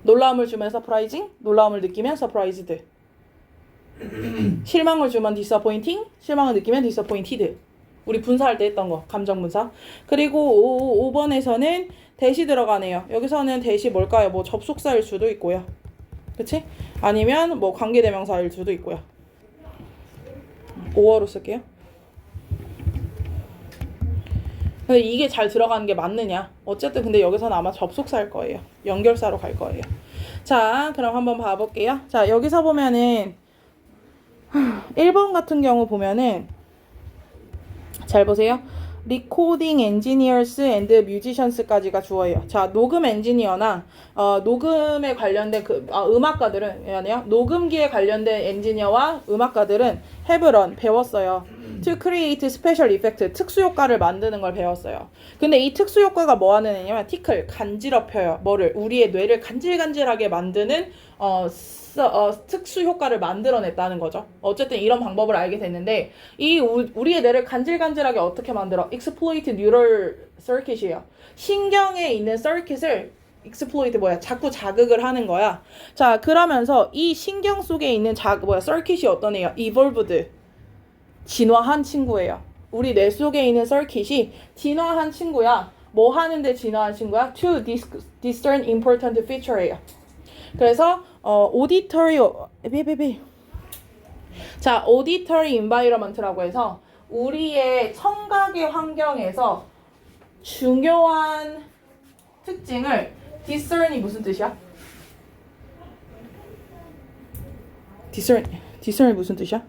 놀라움을 주면 surprising, 놀라움을 느끼면 surprised. 실망을 주면 disappointing, 실망을 느끼면 disappointed. 우리 분사할 때 했던 거, 감정 분사. 그리고 5번에서는 대시 들어가네요. 여기서는 대시 뭘까요? 뭐 접속사일 수도 있고요. 그치? 아니면 뭐 관계대명사일 수도 있고요. 5어로 쓸게요. 근데 이게 잘 들어가는 게 맞느냐? 어쨌든 근데 여기서는 아마 접속사일 거예요. 연결사로 갈 거예요. 자, 그럼 한번 봐볼게요. 자, 여기서 보면은 1번 같은 경우 보면은 잘 보세요. Recording engineers and musicians까지가 주어예요. 자, 녹음 엔지니어나 녹음에 관련된 음악가들은 아니요. 녹음기에 관련된 엔지니어와 음악가들은 have learned 배웠어요. To create special effect 특수 효과를 만드는 걸 배웠어요. 근데 이 특수 효과가 뭐 하는 애냐면 tickle 간지럽혀요. 뭐를 우리의 뇌를 간질간질하게 만드는 특수 효과를 만들어냈다는 거죠. 어쨌든 이런 방법을 알게 됐는데 이 우리의 뇌를 간질간질하게 어떻게 만들어? exploit neural circuit이에요. 신경에 있는 circuit을 exploit 자꾸 자극을 하는 거야. 자, 그러면서 이 신경 속에 있는 circuit이 어떤 애요? evolved 진화한 친구예요. 우리 뇌 속에 있는 circuit이 진화한 친구야. 뭐 하는데 진화한 친구야? To discern important feature예요. 그래서 auditory auditory environment라고 해서 우리의 청각의 환경에서 중요한 특징을 discern이 무슨 뜻이야? discern이 무슨 뜻이야?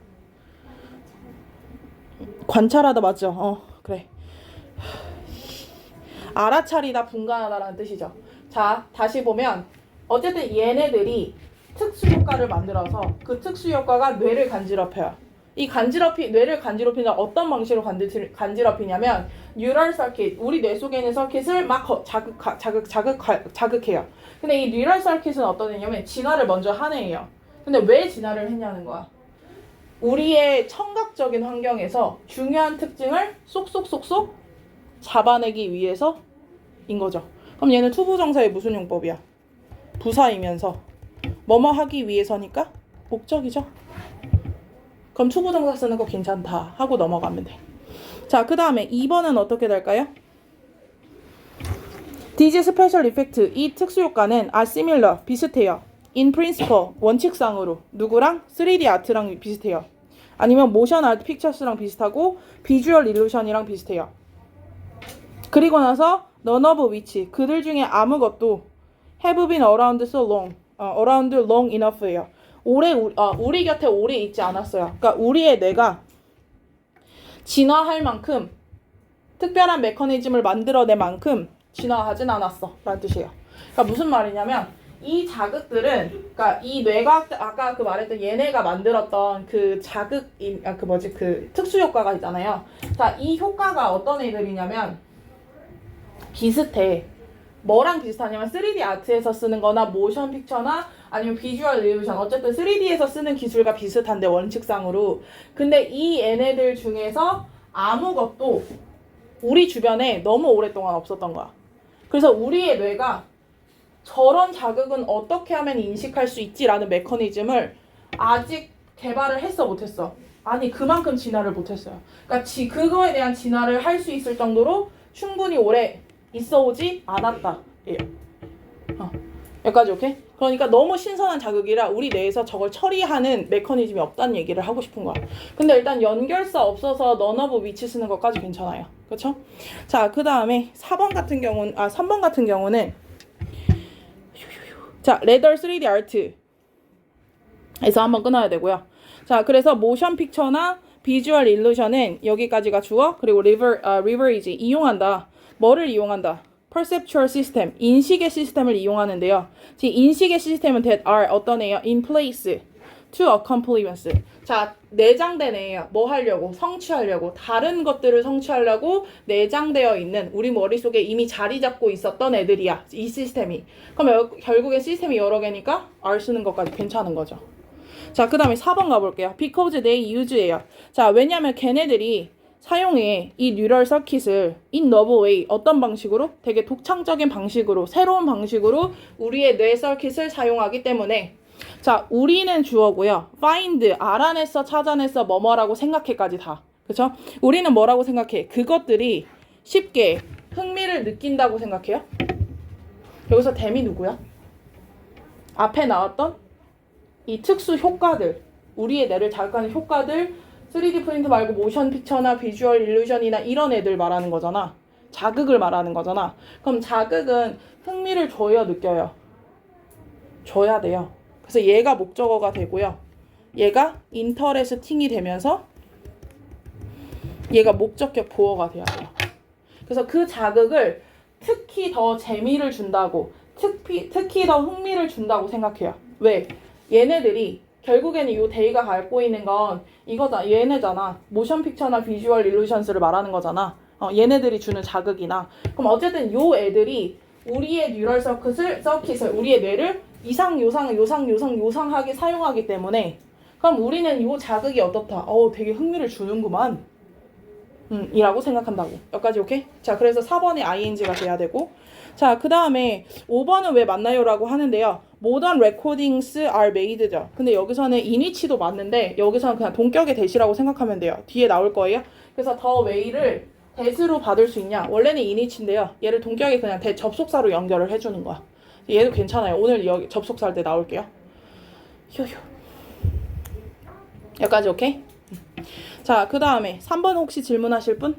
관찰하다 맞죠? 그래. 알아차리다, 분간하다라는 뜻이죠. 자, 다시 보면 어쨌든 얘네들이 특수 효과를 만들어서 그 특수 효과가 뇌를 간지럽혀요. 이 뇌를 간지럽히는 어떤 방식으로 간지럽히냐면 뉴럴 서킷, 우리 뇌 속에 있는 서킷을 막 자극해요. 근데 이 뉴럴 서킷은 어떤 애냐면 진화를 먼저 하는 애예요. 근데 왜 진화를 했냐는 거야. 우리의 청각적인 환경에서 중요한 특징을 쏙쏙쏙쏙 잡아내기 위해서인 거죠. 그럼 얘는 투부정사의 무슨 용법이야? 부사이면서 뭐뭐 하기 위해서니까 목적이죠. 그럼 투부정사 쓰는 거 괜찮다 하고 넘어가면 돼. 자, 그 다음에 2번은 어떻게 될까요? These special effect, 이 특수효과는 are similar, 비슷해요. In principle, 원칙상으로. 누구랑? 3D 아트랑 비슷해요. 아니면 모션 아트 픽처스랑 비슷하고 비주얼 일루션이랑 비슷해요. 그리고 나서 none of which, 그들 중에 아무것도 have been around so long, around long enough예요. 우리 곁에 오래 있지 않았어요. 그러니까 우리의 뇌가 진화할 만큼 특별한 메커니즘을 만들어낼 만큼 진화하진 않았어 라는 뜻이에요. 그러니까 무슨 말이냐면 이 자극들은, 그러니까 이 뇌과학, 아까 그 말했던 얘네가 만들었던 그 자극인, 그 특수 효과가 있잖아요. 자, 이 효과가 어떤 애들이냐면 비슷해. 뭐랑 비슷하냐면 3D 아트에서 쓰는 거나 모션 픽처나 아니면 비주얼 일루션, 어쨌든 3D에서 쓰는 기술과 비슷한데 원칙상으로. 근데 이 얘네들 중에서 아무것도 우리 주변에 너무 오랫동안 없었던 거야. 그래서 우리의 뇌가 저런 자극은 어떻게 하면 인식할 수 있지라는 메커니즘을 아직 개발을 했어 못했어. 아니 그만큼 진화를 못했어요. 그러니까 그거에 대한 진화를 할 수 있을 정도로 충분히 오래 있어오지 않았다. 예요. 여기까지 오케이? 그러니까 너무 신선한 자극이라 우리 뇌에서 저걸 처리하는 메커니즘이 없다는 얘기를 하고 싶은 거야. 근데 일단 연결사 없어서 none of which 쓰는 것까지 괜찮아요. 그렇죠? 자, 그 다음에 3번 같은 경우는 자, 레더 3D 아트에서 한번 끊어야 되고요. 자, 그래서 모션 픽처나 비주얼 일루션은 여기까지가 주어, 그리고 리버리지 이용한다. 뭐를 이용한다? perceptual system, 인식의 시스템을 이용하는데요. 지금 인식의 시스템은 that are 어떤 애요? in place to accomplishments. 자, 내장된 애예요. 뭐 하려고? 성취하려고. 다른 것들을 성취하려고 내장되어 있는 우리 머릿속에 이미 자리 잡고 있었던 애들이야. 이 시스템이. 그럼 결국에 시스템이 여러 개니까 R 쓰는 것까지 괜찮은 거죠. 자, 그 다음에 4번 가볼게요. Because they use예요. 자, 왜냐면 걔네들이 사용해 이 뉴럴 서킷을 in novel way, 어떤 방식으로? 되게 독창적인 방식으로, 새로운 방식으로 우리의 뇌 서킷을 사용하기 때문에. 자, 우리는 주어고요. find, 알아냈어, 찾아냈어, 뭐뭐라고 생각해까지 다. 그쵸? 우리는 뭐라고 생각해? 그것들이 쉽게 흥미를 느낀다고 생각해요. 여기서 댐이 누구야? 앞에 나왔던 이 특수 효과들, 우리의 뇌를 자극하는 효과들, 3D 프린트 말고 모션 픽처나 비주얼 일루션이나 이런 애들 말하는 거잖아. 자극을 말하는 거잖아. 그럼 자극은 흥미를 줘요, 느껴요? 줘야 돼요. 그래서 얘가 목적어가 되고요. 얘가 인터레스팅이 되면서 얘가 목적격 보어가 돼야 돼요. 그래서 그 자극을 특히 더 재미를 준다고, 특히 더 흥미를 준다고 생각해요. 왜? 얘네들이 결국에는 이 데이가 갖고 있는 건 이거다. 얘네잖아. 모션 픽처나 비주얼 일루션스를 말하는 거잖아. 얘네들이 주는 자극이나. 그럼 어쨌든 요 애들이 우리의 뉴럴 서킷을 우리의 뇌를 요상하게 사용하기 때문에, 그럼 우리는 요 자극이 어떻다? 되게 흥미를 주는구만. 이라고 생각한다고. 여기까지 오케이? 자, 그래서 4번에 ing가 돼야 되고. 자, 그 다음에 5번은 왜 맞나요? 라고 하는데요. Modern recordings are made죠. 근데 여기서는 인위치도 맞는데 여기서는 그냥 동격의 대시라고 생각하면 돼요. 뒤에 나올 거예요. 그래서 더 웨이를 대수로 받을 수 있냐? 원래는 인위치인데요. 얘를 동격에 그냥 접속사로 연결을 해주는 거야. 얘도 괜찮아요. 오늘 여기 접속사 할 때 나올게요. 효효. 여기까지 오케이? 자, 그 다음에 3번 혹시 질문하실 분?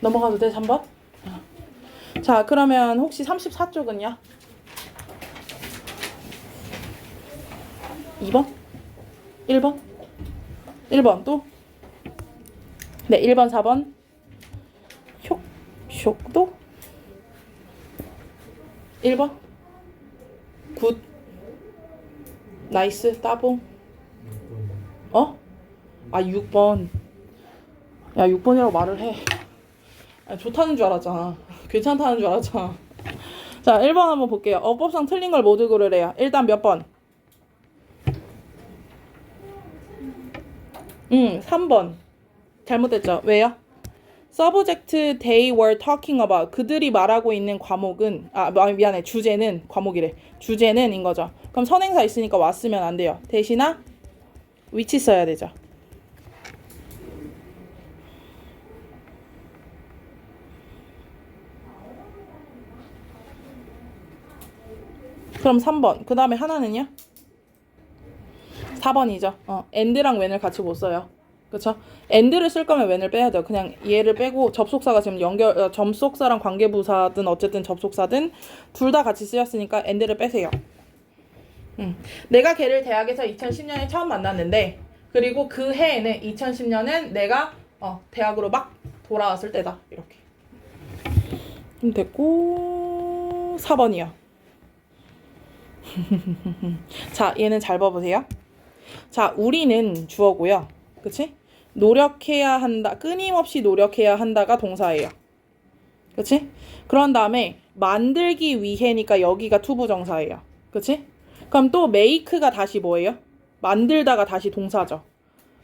넘어가도 돼, 3번? 자, 그러면 혹시 34쪽은요? 2번? 1번? 1번 또? 네, 1번, 4번. 쇽도? 1번? 굿. 나이스, 따봉. 6번. 야, 6번이라고 말을 해. 좋다는 줄 알았잖아. 괜찮다는 줄 알았잖아. 자, 1번 한번 볼게요. 어법상 틀린 걸 모두 고르래요. 일단 몇 번? 3번. 잘못됐죠? 왜요? Subject they were talking about. 그들이 말하고 있는 과목은, 미안해. 주제는, 과목이래. 주제는 인 거죠. 그럼 선행사 있으니까 왔으면 안 돼요. 대신아, which 써야 되죠. 그럼 3번. 그 다음에 하나는요? 4번이죠. and랑 when을 같이 못 써요. 그쵸? and를 쓸 거면 when을 빼야 돼요. 그냥 얘를 빼고 접속사가 지금 접속사랑 관계부사든 어쨌든 접속사든 둘 다 같이 쓰였으니까 and를 빼세요. 내가 걔를 대학에서 2010년에 처음 만났는데 그리고 그 해에는 2010년은 내가 대학으로 막 돌아왔을 때다. 이렇게. 그럼 됐고 4번이요. 자, 얘는 잘 봐보세요. 자, 우리는 주어고요. 그치? 노력해야 한다. 끊임없이 노력해야 한다가 동사예요. 그치? 그런 다음에 만들기 위해니까 여기가 투부정사예요. 그치? 그럼 또 make가 다시 뭐예요? 만들다가 다시 동사죠.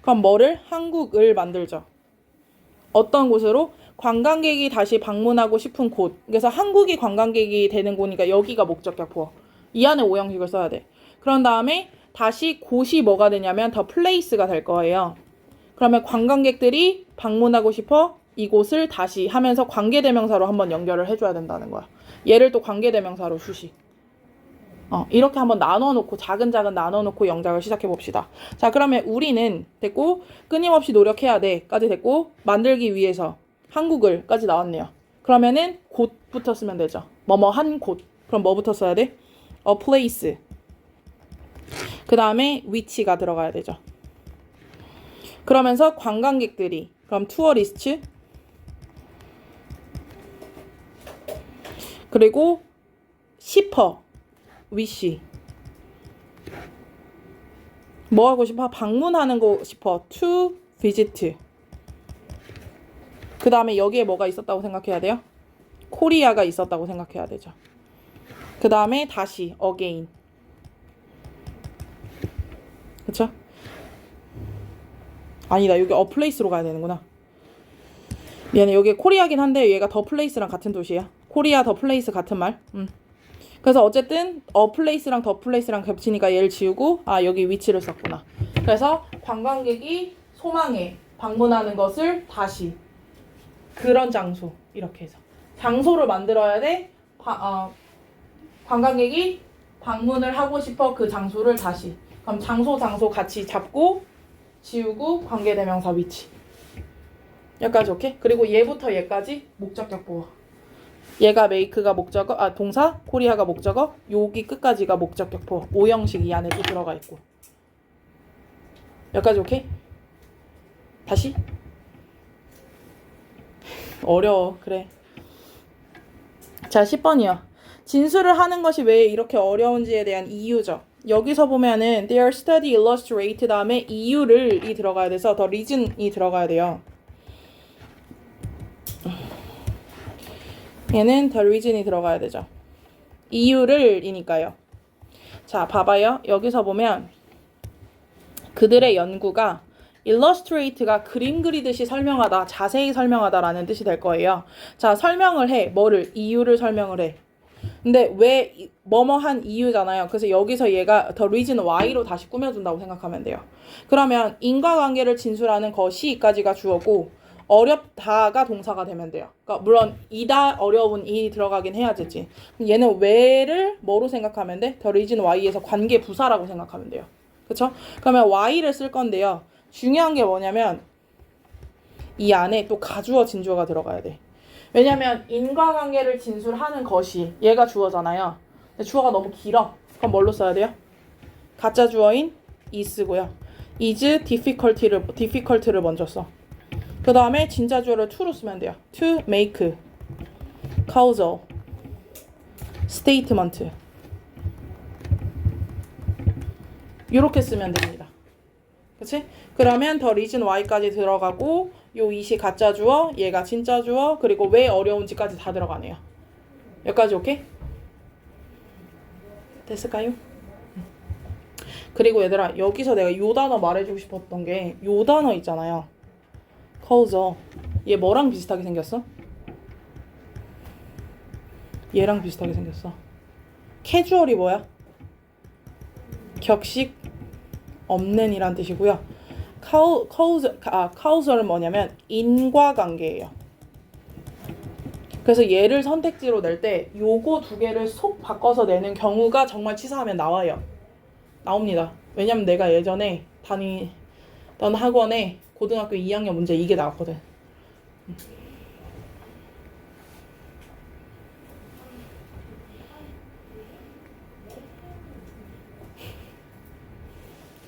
그럼 뭐를? 한국을 만들죠. 어떤 곳으로? 관광객이 다시 방문하고 싶은 곳. 그래서 한국이 관광객이 되는 곳이니까 여기가 목적격 보어. 이 안에 오형식을 써야 돼. 그런 다음에 다시 곳이 뭐가 되냐면 더 place가 될 거예요. 그러면 관광객들이 방문하고 싶어 이곳을 다시 하면서 관계대명사로 한번 연결을 해줘야 된다는 거야. 얘를 또 관계대명사로 수식. 이렇게 한번 나눠놓고 작은 나눠놓고 영작을 시작해 봅시다. 자, 그러면 우리는 됐고 끊임없이 노력해야 돼까지 됐고 만들기 위해서 한국을까지 나왔네요. 그러면은 곳부터 쓰면 되죠. 뭐뭐 한 곳. 그럼 뭐부터 써야 돼? a place. 그 다음에 which가 들어가야 되죠. 그러면서 관광객들이 그럼 tourist 그리고 싶어 wish 뭐 하고 싶어? 방문하는 거 싶어 to visit. 그 다음에 여기에 뭐가 있었다고 생각해야 돼요? 코리아가 있었다고 생각해야 되죠. 그 다음에 다시 again. 그쵸? 아니다, 여기 a place로 가야 되는구나. 미안해, 여기 코리아긴 한데 얘가 더 플레이스랑 같은 도시야. 코리아 더 플레이스 같은 말. 그래서 어쨌든 a place랑 더 플레이스랑 겹치니까 얘를 지우고 여기 위치를 썼구나. 그래서 관광객이 소망해 방문하는 것을 다시 그런 장소 이렇게 해서 장소를 만들어야 돼. 관광객이 방문을 하고 싶어 그 장소를 다시. 그럼 장소 같이 잡고 지우고 관계대명사 위치. 여기까지 오케이? 그리고 얘부터 얘까지 목적격 보어. 얘가 make가 목적어, 동사, 코리아가 목적어, 여기 끝까지가 목적격 보어. 오형식 이 안에 또 들어가 있고. 여기까지 오케이? 다시? 어려워. 그래. 자, 10번이요. 진술을 하는 것이 왜 이렇게 어려운지에 대한 이유죠. 여기서 보면은 their study illustrate 다음에 이유를 들어가야 돼서 더 reason이 들어가야 돼요. 얘는 the reason이 들어가야 되죠. 이유를 이니까요. 자, 봐봐요. 여기서 보면 그들의 연구가 illustrate가 그림 그리듯이 설명하다, 자세히 설명하다라는 뜻이 될 거예요. 자, 설명을 해. 뭐를? 이유를 설명을 해. 근데 왜 뭐뭐한 이유잖아요. 그래서 여기서 얘가 the reason why로 다시 꾸며준다고 생각하면 돼요. 그러면 인과관계를 진술하는 것이까지가 주어고 어렵다가 동사가 되면 돼요. 그러니까 물론 이다 어려운 이 들어가긴 해야 되지. 얘는 왜를 뭐로 생각하면 돼? the reason why에서 관계 부사라고 생각하면 돼요. 그쵸? 그러면 why를 쓸 건데요. 중요한 게 뭐냐면 이 안에 또 가주어 진주어가 들어가야 돼. 왜냐면 인과관계를 진술하는 것이 얘가 주어잖아요. 근데 주어가 너무 길어. 그럼 뭘로 써야 돼요? 가짜 주어인 is고요. is difficult를 먼저 써. 그 다음에 진짜 주어를 to로 쓰면 돼요. to make causal statement 이렇게 쓰면 됩니다. 그치? 그러면 더 reason why까지 들어가고 요 it이 가짜 주어, 얘가 진짜 주어, 그리고 왜 어려운지까지 다 들어가네요. 여기까지 오케이? 됐을까요? 그리고 얘들아, 여기서 내가 요 단어 말해주고 싶었던 게 요 단어 있잖아요. causal. 얘 뭐랑 비슷하게 생겼어? 얘랑 비슷하게 생겼어. 캐주얼이 뭐야? 격식, 없는 이란 뜻이고요. causal 뭐냐면 인과관계예요. 그래서 얘를 선택지로 낼 때 요거 두 개를 속 바꿔서 내는 경우가 정말 치사하면 나와요. 나옵니다. 왜냐면 내가 예전에 다니던 학원에 고등학교 2학년 문제 이게 나왔거든.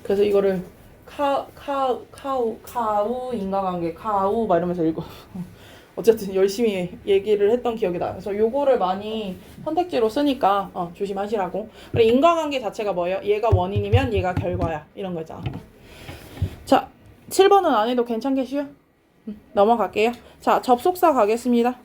그래서 이거를 카우 인과관계 카우 막 이러면서 읽어. 어쨌든 열심히 얘기를 했던 기억이 나요. 그래서 요거를 많이 선택지로 쓰니까 조심하시라고. 그래 인과관계 자체가 뭐예요? 얘가 원인이면 얘가 결과야. 이런 거잖아. 자, 7번은 안 해도 괜찮겠어요? 넘어갈게요. 자, 접속사 가겠습니다.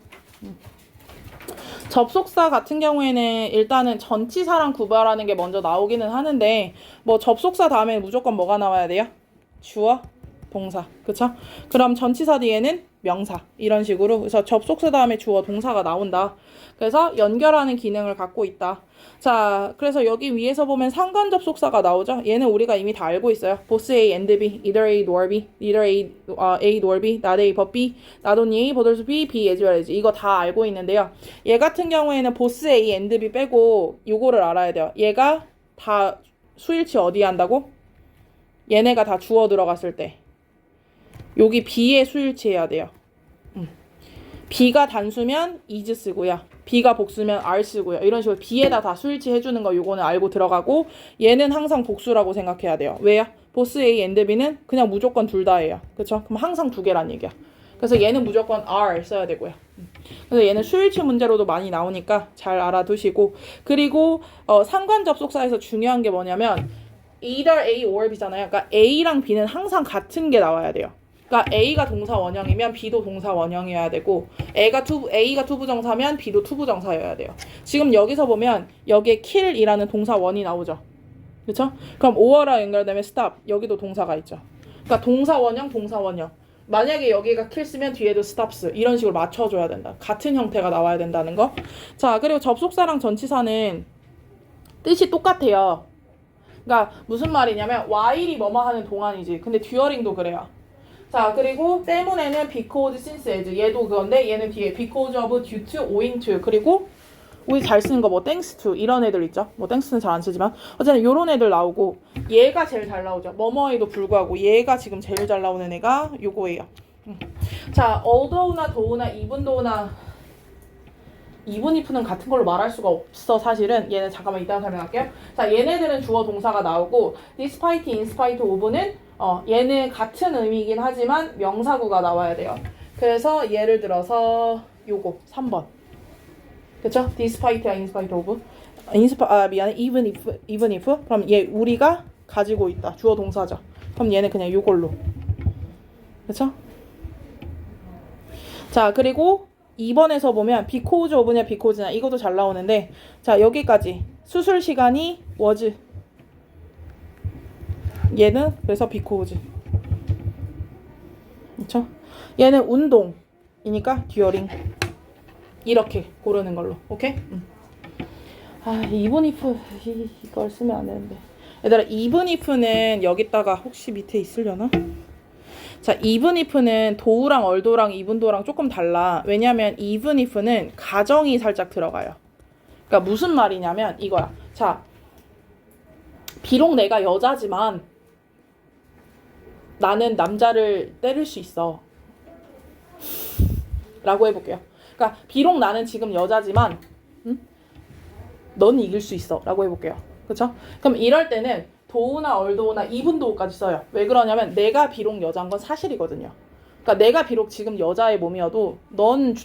접속사 같은 경우에는 일단은 전치사랑 구별하는 게 먼저 나오기는 하는데 뭐 접속사 다음에 무조건 뭐가 나와야 돼요? 주어, 동사. 그쵸? 그럼 전치사 뒤에는 명사. 이런 식으로. 그래서 접속사 다음에 주어, 동사가 나온다. 그래서 연결하는 기능을 갖고 있다. 자, 그래서 여기 위에서 보면 상관 접속사가 나오죠? 얘는 우리가 이미 다 알고 있어요. both A and B, either A nor B, neither A nor B, not A but B, not only A but also B, B as well as. 이거 다 알고 있는데요. 얘 같은 경우에는 both A and B 빼고 요거를 알아야 돼요. 얘가 다 수일치 어디에 한다고? 얘네가 다 주어 들어갔을 때 여기 B에 수일치해야 돼요. B가 단수면 is 쓰고요. B가 복수면 are 쓰고요. 이런 식으로 B에다 다 수일치 해주는 거 요거는 알고 들어가고 얘는 항상 복수라고 생각해야 돼요. 왜요? both A and B는 그냥 무조건 둘 다예요. 그쵸? 그럼 항상 두 개란 얘기야. 그래서 얘는 무조건 are 써야 되고요. 그래서 얘는 수일치 문제로도 많이 나오니까 잘 알아두시고 그리고 상관 접속사에서 중요한 게 뭐냐면 either A or B잖아요. 그러니까 A랑 B는 항상 같은 게 나와야 돼요. 그러니까 A가 동사 원형이면 B도 동사 원형이어야 되고 A가 투부정사면 B도 투부정사여야 돼요. 지금 여기서 보면 여기에 kill이라는 동사 원이 나오죠. 그렇죠? 그럼 or랑 연결되면 stop. 여기도 동사가 있죠. 그러니까 동사 원형, 동사 원형. 만약에 여기가 kill 쓰면 뒤에도 stops. 이런 식으로 맞춰줘야 된다. 같은 형태가 나와야 된다는 거. 자, 그리고 접속사랑 전치사는 뜻이 똑같아요. 그러니까 무슨 말이냐면 while이 뭐뭐 하는 동안이지. 근데 듀어링도 그래요. 자, 그리고 때문에는 because, since, as 얘도 그건데 얘는 뒤에 because of, due to, owing to 그리고 우리 잘 쓰는 거 뭐 thanks to 이런 애들 있죠. 뭐 thanks는 잘 안 쓰지만 어쨌든 요런 애들 나오고 얘가 제일 잘 나오죠. 뭐뭐에도 불구하고 얘가 지금 제일 잘 나오는 애가 요거예요. 자, although나 though나 even though나 even if는 같은 걸로 말할 수가 없어. 사실은 얘는 잠깐만 이따가 설명할게요. 자, 얘네들은 주어 동사가 나오고 despite, in spite of는 얘는 같은 의미이긴 하지만 명사구가 나와야 돼요. 그래서 예를 들어서 요거 3번. 그쵸? despite야 in spite of. 미안해. even if. 그럼 얘 우리가 가지고 있다. 주어 동사죠. 그럼 얘는 그냥 요걸로. 그쵸? 자, 그리고 2번에서 보면 because of냐 because냐 이것도 잘 나오는데 자, 여기까지 수술 시간이 was. 얘는 그래서 because. 그쵸? 얘는 운동이니까 during. 이렇게 고르는 걸로. 오케이? even if 이걸 쓰면 안 되는데. 얘들아, even if는 여기다가 혹시 밑에 있으려나? 자, even if는 도우랑 얼도랑 이분도랑 조금 달라. 왜냐면 even if는 가정이 살짝 들어가요. 그러니까 무슨 말이냐면 이거야. 자, 비록 내가 여자지만 나는 남자를 때릴 수 있어. 라고 해볼게요. 그러니까 비록 나는 지금 여자지만 넌 이길 수 있어. 라고 해볼게요. 그쵸? 그럼 이럴 때는 도우나 얼도우나 이분도우까지 써요. 왜 그러냐면 내가 비록 여자인 건 사실이거든요. 그러니까 내가 비록 지금 여자의 몸이어도 넌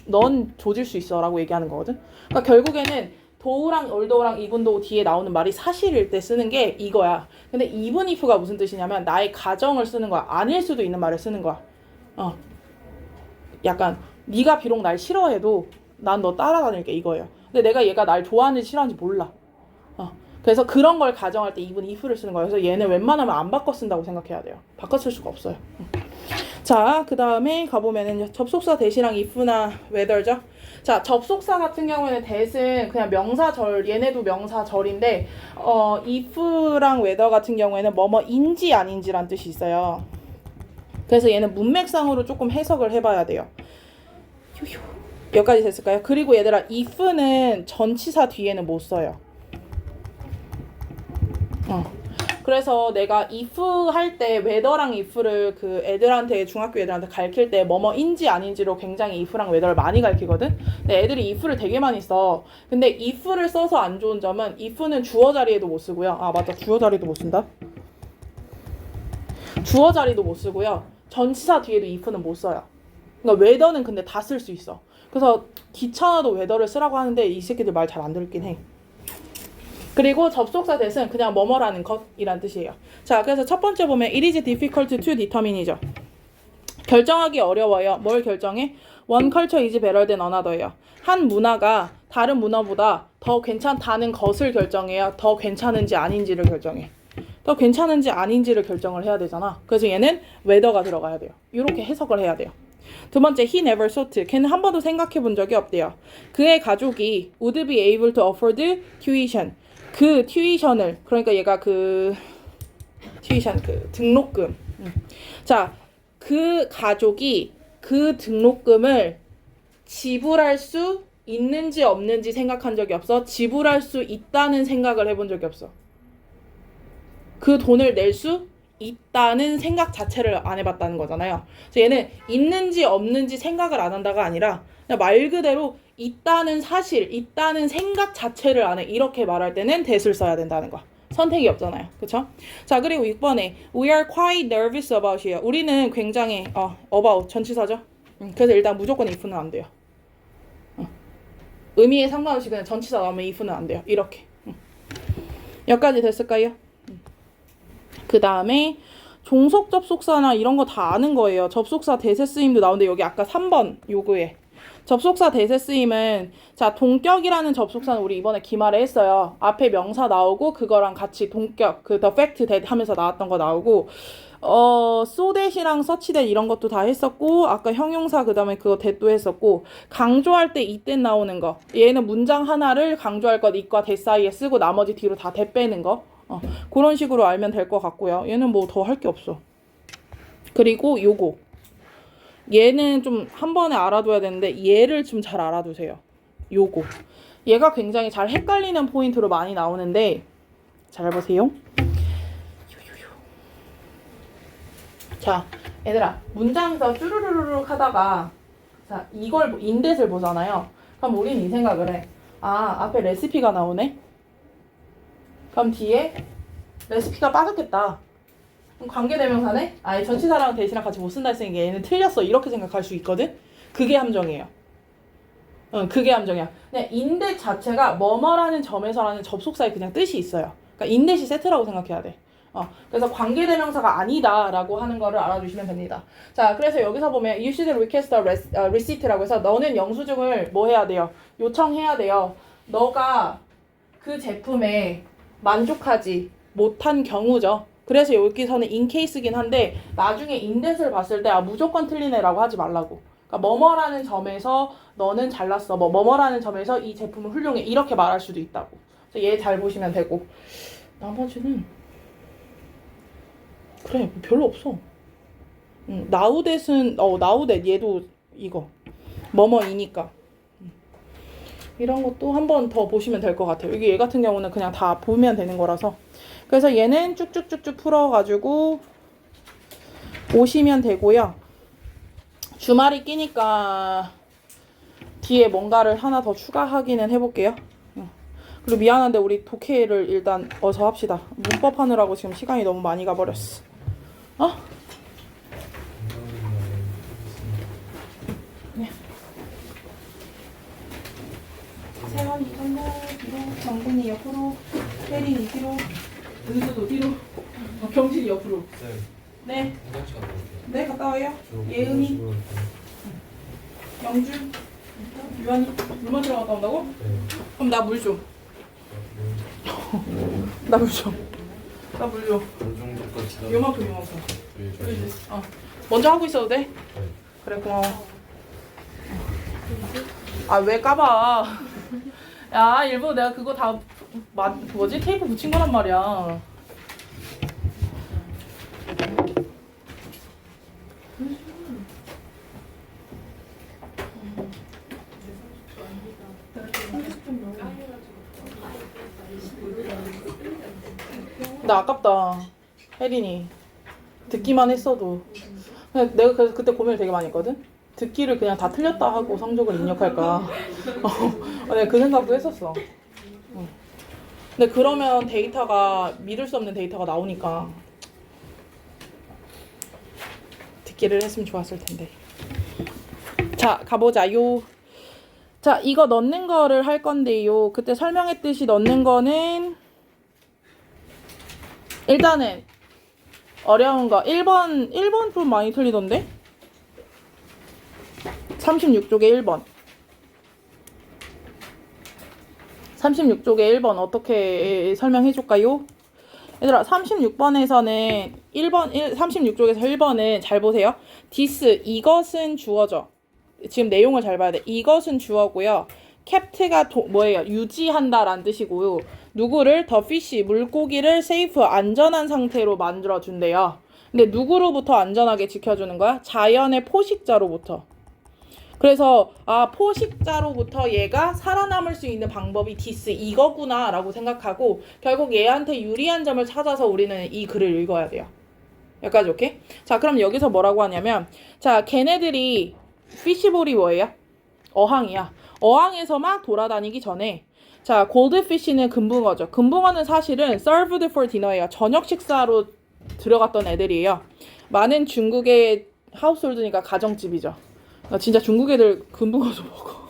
조질 수 있어 라고 얘기하는 거거든. 그러니까 결국에는 도우랑 얼도우랑 이분도우 뒤에 나오는 말이 사실일 때 쓰는 게 이거야. 근데 even if가 무슨 뜻이냐면 나의 가정을 쓰는 거야. 아닐 수도 있는 말을 쓰는 거야. 약간 네가 비록 날 싫어해도 난 너 따라다닐게 이거예요. 근데 내가 얘가 날 좋아하는지 싫어하는지 몰라. 그래서 그런 걸 가정할 때 even if를 쓰는 거예요. 그래서 얘는 웬만하면 안 바꿔 쓴다고 생각해야 돼요. 바꿔 쓸 수가 없어요. 자, 그 다음에 가보면은 접속사 대시랑 if나 whether죠. 자, 접속사 같은 경우에는 that은 그냥 명사절, 얘네도 명사절인데 if랑 whether 같은 경우에는 뭐뭐인지 아닌지란 뜻이 있어요. 그래서 얘는 문맥상으로 조금 해석을 해봐야 돼요. 휴휴. 여기까지 됐을까요? 그리고 얘들아, if는 전치사 뒤에는 못 써요. 그래서 내가 if 할 때 whether랑 if를 그 애들한테 중학교 애들한테 가르칠 때 뭐뭐인지 아닌지로 굉장히 if랑 whether를 많이 가르치거든. 근데 애들이 if를 되게 많이 써. 근데 if를 써서 안 좋은 점은 if는 주어 자리에도 못 쓰고요. 아 맞다, 주어 자리도 못 쓴다. 주어 자리도 못 쓰고요. 전치사 뒤에도 if는 못 써요. 그러니까 whether는 근데 다 쓸 수 있어. 그래서 귀찮아도 whether를 쓰라고 하는데 이 새끼들 말 잘 안 들긴 해. 그리고 접속사 that은 그냥 뭐뭐라는 것이란 뜻이에요. 자, 그래서 첫 번째 보면 it is difficult to determine이죠. 결정하기 어려워요. 뭘 결정해? One culture is better than another예요. 한 문화가 다른 문화보다 더 괜찮다는 것을 결정해요. 더 괜찮은지 아닌지를 결정해. 더 괜찮은지 아닌지를 결정을 해야 되잖아. 그래서 얘는 whether가 들어가야 돼요. 이렇게 해석을 해야 돼요. 두 번째, he never thought. 걔는 한 번도 생각해 본 적이 없대요. 그의 가족이 would be able to afford tuition. 그 튜이션을, 그러니까 얘가 그 튜이션 그 등록금. 자, 그 가족이 그 등록금을 지불할 수 있는지 없는지 생각한 적이 없어. 지불할 수 있다는 생각을 해본 적이 없어. 그 돈을 낼 수 있다는 생각 자체를 안 해봤다는 거잖아요. 그래서 얘는 있는지 없는지 생각을 안 한다가 아니라 그냥 말 그대로 있다는 사실, 있다는 생각 자체를 안 해. 이렇게 말할 때는 that을 써야 된다는 거. 선택이 없잖아요. 그쵸? 자, 그리고 6번에 we are quite nervous about이에요. 우리는 굉장히 about 전치사죠. 그래서 일단 무조건 if는 안 돼요. 의미에 상관없이 그냥 전치사 나오면 if는 안 돼요. 이렇게. 여기까지 됐을까요? 그 다음에 종속 접속사나 이런 거 다 아는 거예요. 접속사 대세 쓰임도 나오는데 여기 아까 3번 요거에 접속사 대세 쓰임은 자, 동격이라는 접속사는 우리 이번에 기말에 했어요. 앞에 명사 나오고 그거랑 같이 동격 그 the fact that 하면서 나왔던 거 나오고 so that이랑 such that 이런 것도 다 했었고 아까 형용사 그다음에 그거 that도 했었고 강조할 때 이때 나오는 거 얘는 문장 하나를 강조할 것 it과 that 사이에 쓰고 나머지 뒤로 다 that 빼는 거 그런 식으로 알면 될 것 같고요. 얘는 뭐 더 할 게 없어. 그리고 요거 얘는 좀 한 번에 알아둬야 되는데 얘를 좀 잘 알아두세요. 요거 얘가 굉장히 잘 헷갈리는 포인트로 많이 나오는데 잘 보세요. 자, 얘들아 문장에서 쭈루루루룩 하다가 자 이걸 인댓을 보잖아요. 그럼 우린 이 생각을 해. 아, 앞에 레시피가 나오네. 그럼 뒤에 레시피가 빠졌겠다. 그럼 관계대명사네? 아예 전치사랑 대시랑 같이 못 쓴다 했으니까 얘는 틀렸어. 이렇게 생각할 수 있거든? 그게 함정이에요. 그게 함정이야. 그냥 인댓 자체가 뭐뭐라는 점에서라는 접속사에 그냥 뜻이 있어요. 그러니까 인댓이 세트라고 생각해야 돼. 그래서 관계대명사가 아니다라고 하는 거를 알아주시면 됩니다. 자, 그래서 여기서 보면 you should request a receipt라고 해서 너는 영수증을 뭐 해야 돼요? 요청해야 돼요. 너가 그 제품에 만족하지 못한 경우죠. 그래서 여기서는 in case긴 한데 나중에 인댓을 봤을 때 무조건 틀린 애라고 하지 말라고. 그러니까 뭐뭐라는 점에서 너는 잘났어. 뭐뭐라는 점에서 이 제품은 훌륭해. 이렇게 말할 수도 있다고. 그래서 얘 잘 보시면 되고 나머지는 그래 별로 없어. 나우댓은 나우댓 얘도 이거 뭐뭐이니까 이런 것도 한 번 더 보시면 될 것 같아요. 이게 얘 같은 경우는 그냥 다 보면 되는 거라서. 그래서 얘는 쭉쭉쭉쭉 풀어가지고 오시면 되고요. 주말이 끼니까 뒤에 뭔가를 하나 더 추가하기는 해볼게요. 그리고 미안한데 우리 독해를 일단 어서 합시다. 문법 하느라고 지금 시간이 너무 많이 가버렸어. 네. 세원이 정도 뒤로, 정근이 옆으로, 혜린이 뒤로, 은수도 뒤로, 경진이 옆으로. 네. 네, 갔다 와요. 예은이, 영주, 유한이 물 마시러 갔다 온다고? 네. 그럼 나 물 줘. 나 물 줘. 나 물 줘. 어느 정도까지? 요만큼. 네, 그러지. 먼저 하고 있어도 돼? 그래 고마워. 아 왜 까봐? 야 일부러 내가 그거 다 뭐지 테이프 붙인 거란 말이야. 나 아깝다. 혜린이 듣기만 했어도 내가 그래서 그때 고민을 되게 많이 했거든. 듣기를 그냥 다 틀렸다 하고 성적을 입력할까. 내가 그 생각도 했었어. 근데 그러면 데이터가 믿을 수 없는 데이터가 나오니까 듣기를 했으면 좋았을 텐데. 자 가보자요. 자 이거 넣는 거를 할 건데요. 그때 설명했듯이 넣는 거는 일단은 어려운 거 1번 좀 많이 틀리던데? 36쪽에 1번 36쪽에 1번 어떻게 설명해 줄까요? 얘들아 36번에서는 36쪽에서 1번은 잘 보세요. this 이것은 주어죠. 지금 내용을 잘 봐야 돼. 이것은 주어고요. 캡트가 뭐예요? 유지한다 라는 뜻이고요. 누구를? 더 피쉬 물고기를 세이프 안전한 상태로 만들어 준대요. 근데 누구로부터 안전하게 지켜주는 거야? 자연의 포식자로부터. 그래서 포식자로부터 얘가 살아남을 수 있는 방법이 디스 이거구나 라고 생각하고 결국 얘한테 유리한 점을 찾아서 우리는 이 글을 읽어야 돼요. 여기까지 오케이? 자 그럼 여기서 뭐라고 하냐면 자 걔네들이 피쉬볼이 뭐예요? 어항이야. 어항에서 막 돌아다니기 전에 자 골드피쉬는 금붕어죠. 금붕어는 사실은 served for dinner예요. 저녁 식사로 들어갔던 애들이에요. 많은 중국의 하우스홀드니까 가정집이죠. 진짜 중국 애들 금붕어도 먹어.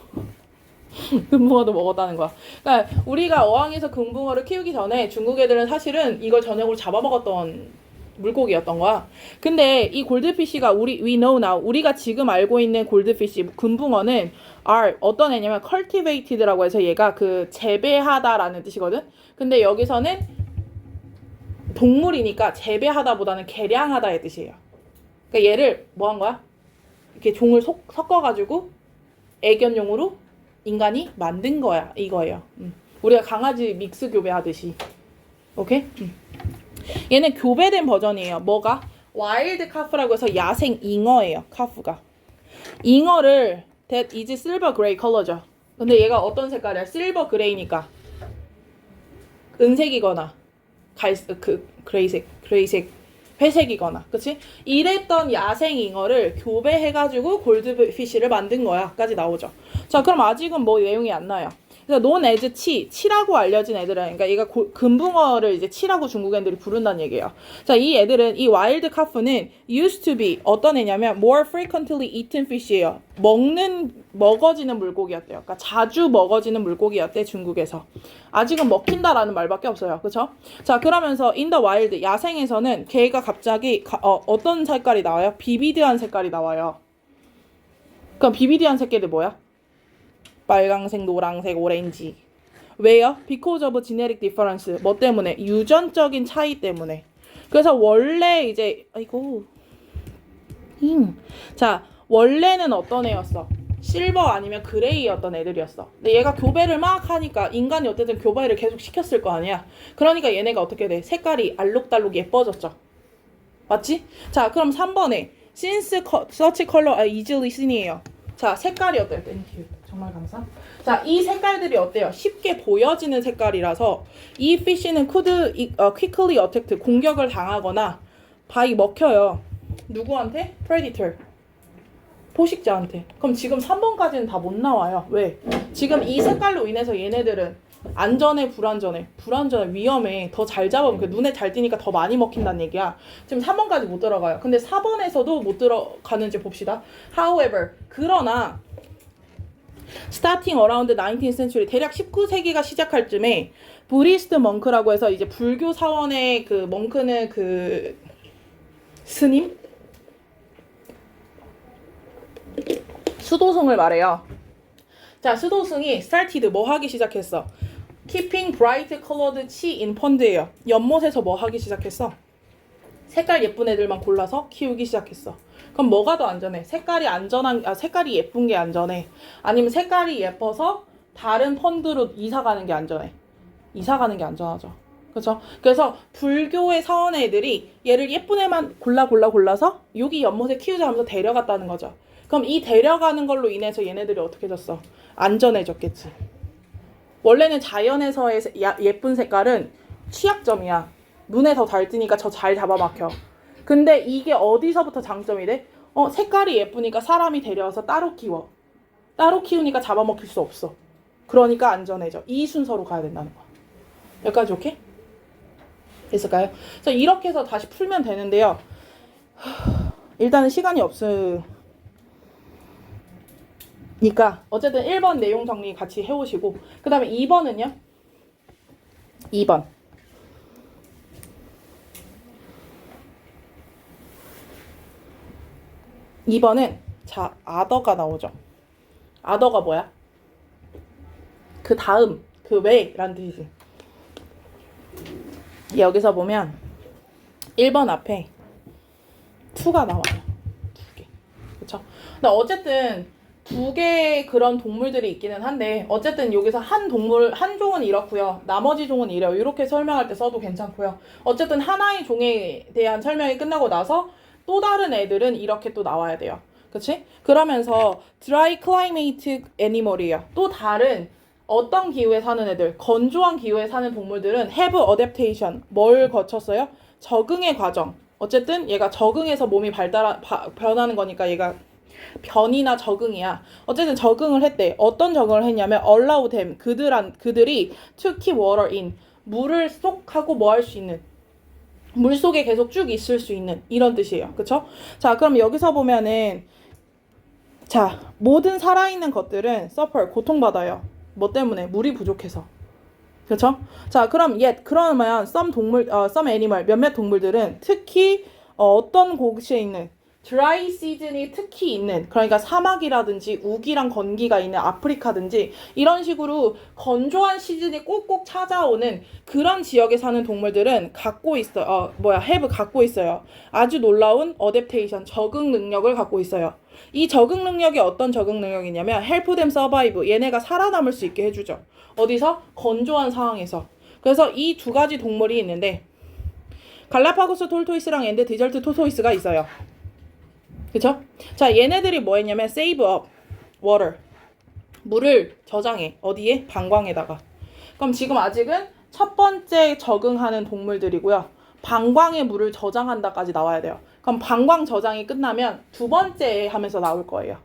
금붕어도 먹었다는 거야. 그러니까 우리가 어항에서 금붕어를 키우기 전에 중국 애들은 사실은 이걸 저녁으로 잡아먹었던 물고기였던 거야. 근데 이 골드피쉬가 we know now 우리가 지금 알고 있는 골드피쉬 금붕어는 are 어떤 애냐면 cultivated라고 해서 얘가 그 재배하다라는 뜻이거든. 근데 여기서는 동물이니까 재배하다보다는 개량하다의 뜻이에요. 그러니까 얘를 뭐 한 거야? 이렇게 종을 섞어가지고 애견용으로 인간이 만든 거야. 이거예요. 우리가 강아지 믹스 교배하듯이. 오케이? 얘는 교배된 버전이에요. 뭐가? 와일드 카프라고 해서 야생 잉어예요. 카프가. 잉어를 that is silver gray 컬러죠. 근데 얘가 어떤 색깔이야? 실버 그레이니까 은색이거나 그레이색 회색이거나 그치? 이랬던 야생 잉어를 교배해가지고 골드피쉬를 만든 거야 까지 나오죠. 자 그럼 아직은 뭐 내용이 안 나요. 그래서 논 에즈 치라고 알려진 애들은 그러니까 얘가 금붕어를 이제 치라고 중국 애들이 부른다는 얘기예요. 자 이 애들은 이 와일드 카프는 used to be 어떤 애냐면 more frequently eaten fish예요. 먹어지는 물고기였대요. 그러니까 자주 먹어지는 물고기였대 중국에서. 아직은 먹힌다라는 말밖에 없어요. 그렇죠? 자 그러면서 in the wild 야생에서는 걔가 갑자기 어떤 색깔이 나와요? 비비드한 색깔이 나와요. 그럼 비비드한 색깔이 뭐야? 빨강색, 노랑색, 오렌지. 왜요? Because of genetic difference. 뭐 때문에? 유전적인 차이 때문에. 그래서 원래 이제 자 원래는 어떤 애였어? 실버 아니면 그레이였던 애들이었어. 근데 얘가 교배를 막 하니까 인간이 어쨌든 교배를 계속 시켰을 거 아니야. 그러니까 얘네가 어떻게 돼? 색깔이 알록달록 예뻐졌죠. 맞지? 자 그럼 3번에 since such color are easily seen이에요. 자 색깔이 어때요? 땡큐. 정말 감사. 자, 이 색깔들이 어때요? 쉽게 보여지는 색깔이라서 이 피쉬는 quickly attacked 공격을 당하거나 바이 먹혀요. 누구한테? predator. 포식자한테. 그럼 지금 3번까지는 다 못 나와요. 왜? 지금 이 색깔로 인해서 얘네들은 안전해, 불안전해, 위험해. 더 잘 잡으면 눈에 잘 띄니까 더 많이 먹힌다는 얘기야. 지금 3번까지 못 들어가요. 근데 4번에서도 못 들어가는지 봅시다. However, 그러나 starting around 19th century 대략 19세기가 시작할 쯤에 부디스트 멍크라고 해서 이제 불교 사원의 그 멍크는 그 스님 수도승을 말해요. 자 수도승이 started 뭐 하기 시작했어? keeping bright colored tea in pond예요. 연못에서 뭐 하기 시작했어? 색깔 예쁜 애들만 골라서 키우기 시작했어. 그럼 뭐가 더 안전해? 색깔이 예쁜 게 안전해? 아니면 색깔이 예뻐서 다른 펀드로 이사 가는 게 안전해? 이사 가는 게 안전하죠. 그렇죠? 그래서 불교의 사원 애들이 얘를 예쁜 애만 골라서 여기 연못에 키우자 하면서 데려갔다는 거죠. 그럼 이 데려가는 걸로 인해서 얘네들이 어떻게 졌어? 안전해졌겠지. 원래는 자연에서의 예쁜 색깔은 취약점이야. 눈에 더 잘 띄니까 저 잘 잡아막혀. 근데 이게 어디서부터 장점이 돼? 색깔이 예쁘니까 사람이 데려와서 따로 키워. 따로 키우니까 잡아먹힐 수 없어. 그러니까 안전해져. 이 순서로 가야 된다는 거야. 여기까지 오케이? 됐을까요? 그래서 이렇게 해서 다시 풀면 되는데요. 일단은 시간이 없으니까 어쨌든 1번 내용 정리 같이 해오시고 그 다음에 2번은요? 2번. 2번은 자, other가 나오죠. other가 뭐야? 그 다음, 그 외라는 뜻이지. 여기서 보면 1번 앞에 to가 나와요. 2개. 그쵸? 근데 어쨌든 2개의 그런 동물들이 있기는 한데 어쨌든 여기서 한 종은 이렇고요. 나머지 종은 이래요. 이렇게 설명할 때 써도 괜찮고요. 어쨌든 하나의 종에 대한 설명이 끝나고 나서 또 다른 애들은 이렇게 또 나와야 돼요. 그치? 그러면서 dry climate animal이에요. 또 다른 어떤 기후에 사는 애들, 건조한 기후에 사는 동물들은 have adaptation, 뭘 거쳤어요? 적응의 과정. 어쨌든 얘가 적응해서 몸이 변하는 거니까 얘가 변이나 적응이야. 어쨌든 적응을 했대. 어떤 적응을 했냐면 allow them, 그들이 to keep water in, 물을 쏙 하고 뭐 할 수 있는, 물 속에 계속 쭉 있을 수 있는 이런 뜻이에요. 그쵸? 자, 그럼 여기서 보면은 자, 모든 살아있는 것들은 suffer, 고통받아요. 뭐 때문에? 물이 부족해서. 그렇죠? 자, 그러면 some animal, 몇몇 동물들은 특히 어떤 곳에 있는 드라이 시즌이 특히 있는, 그러니까 사막이라든지 우기랑 건기가 있는 아프리카든지 이런 식으로 건조한 시즌이 꼭꼭 찾아오는 그런 지역에 사는 동물들은 have 갖고 있어요. 아주 놀라운 어댑테이션, 적응 능력을 갖고 있어요. 이 적응 능력이 어떤 적응 능력이냐면 help them survive, 얘네가 살아남을 수 있게 해주죠. 어디서? 건조한 상황에서. 그래서 이 2가지 동물이 있는데 갈라파고스 톨토이스랑 엔드 디저트 토토이스가 있어요. 그쵸? 자, 얘네들이 뭐 했냐면 save up water, 물을 저장해. 어디에? 방광에다가. 그럼 지금 아직은 첫 번째 적응하는 동물들이고요. 방광에 물을 저장한다까지 나와야 돼요. 그럼 방광 저장이 끝나면 2번째 하면서 나올 거예요.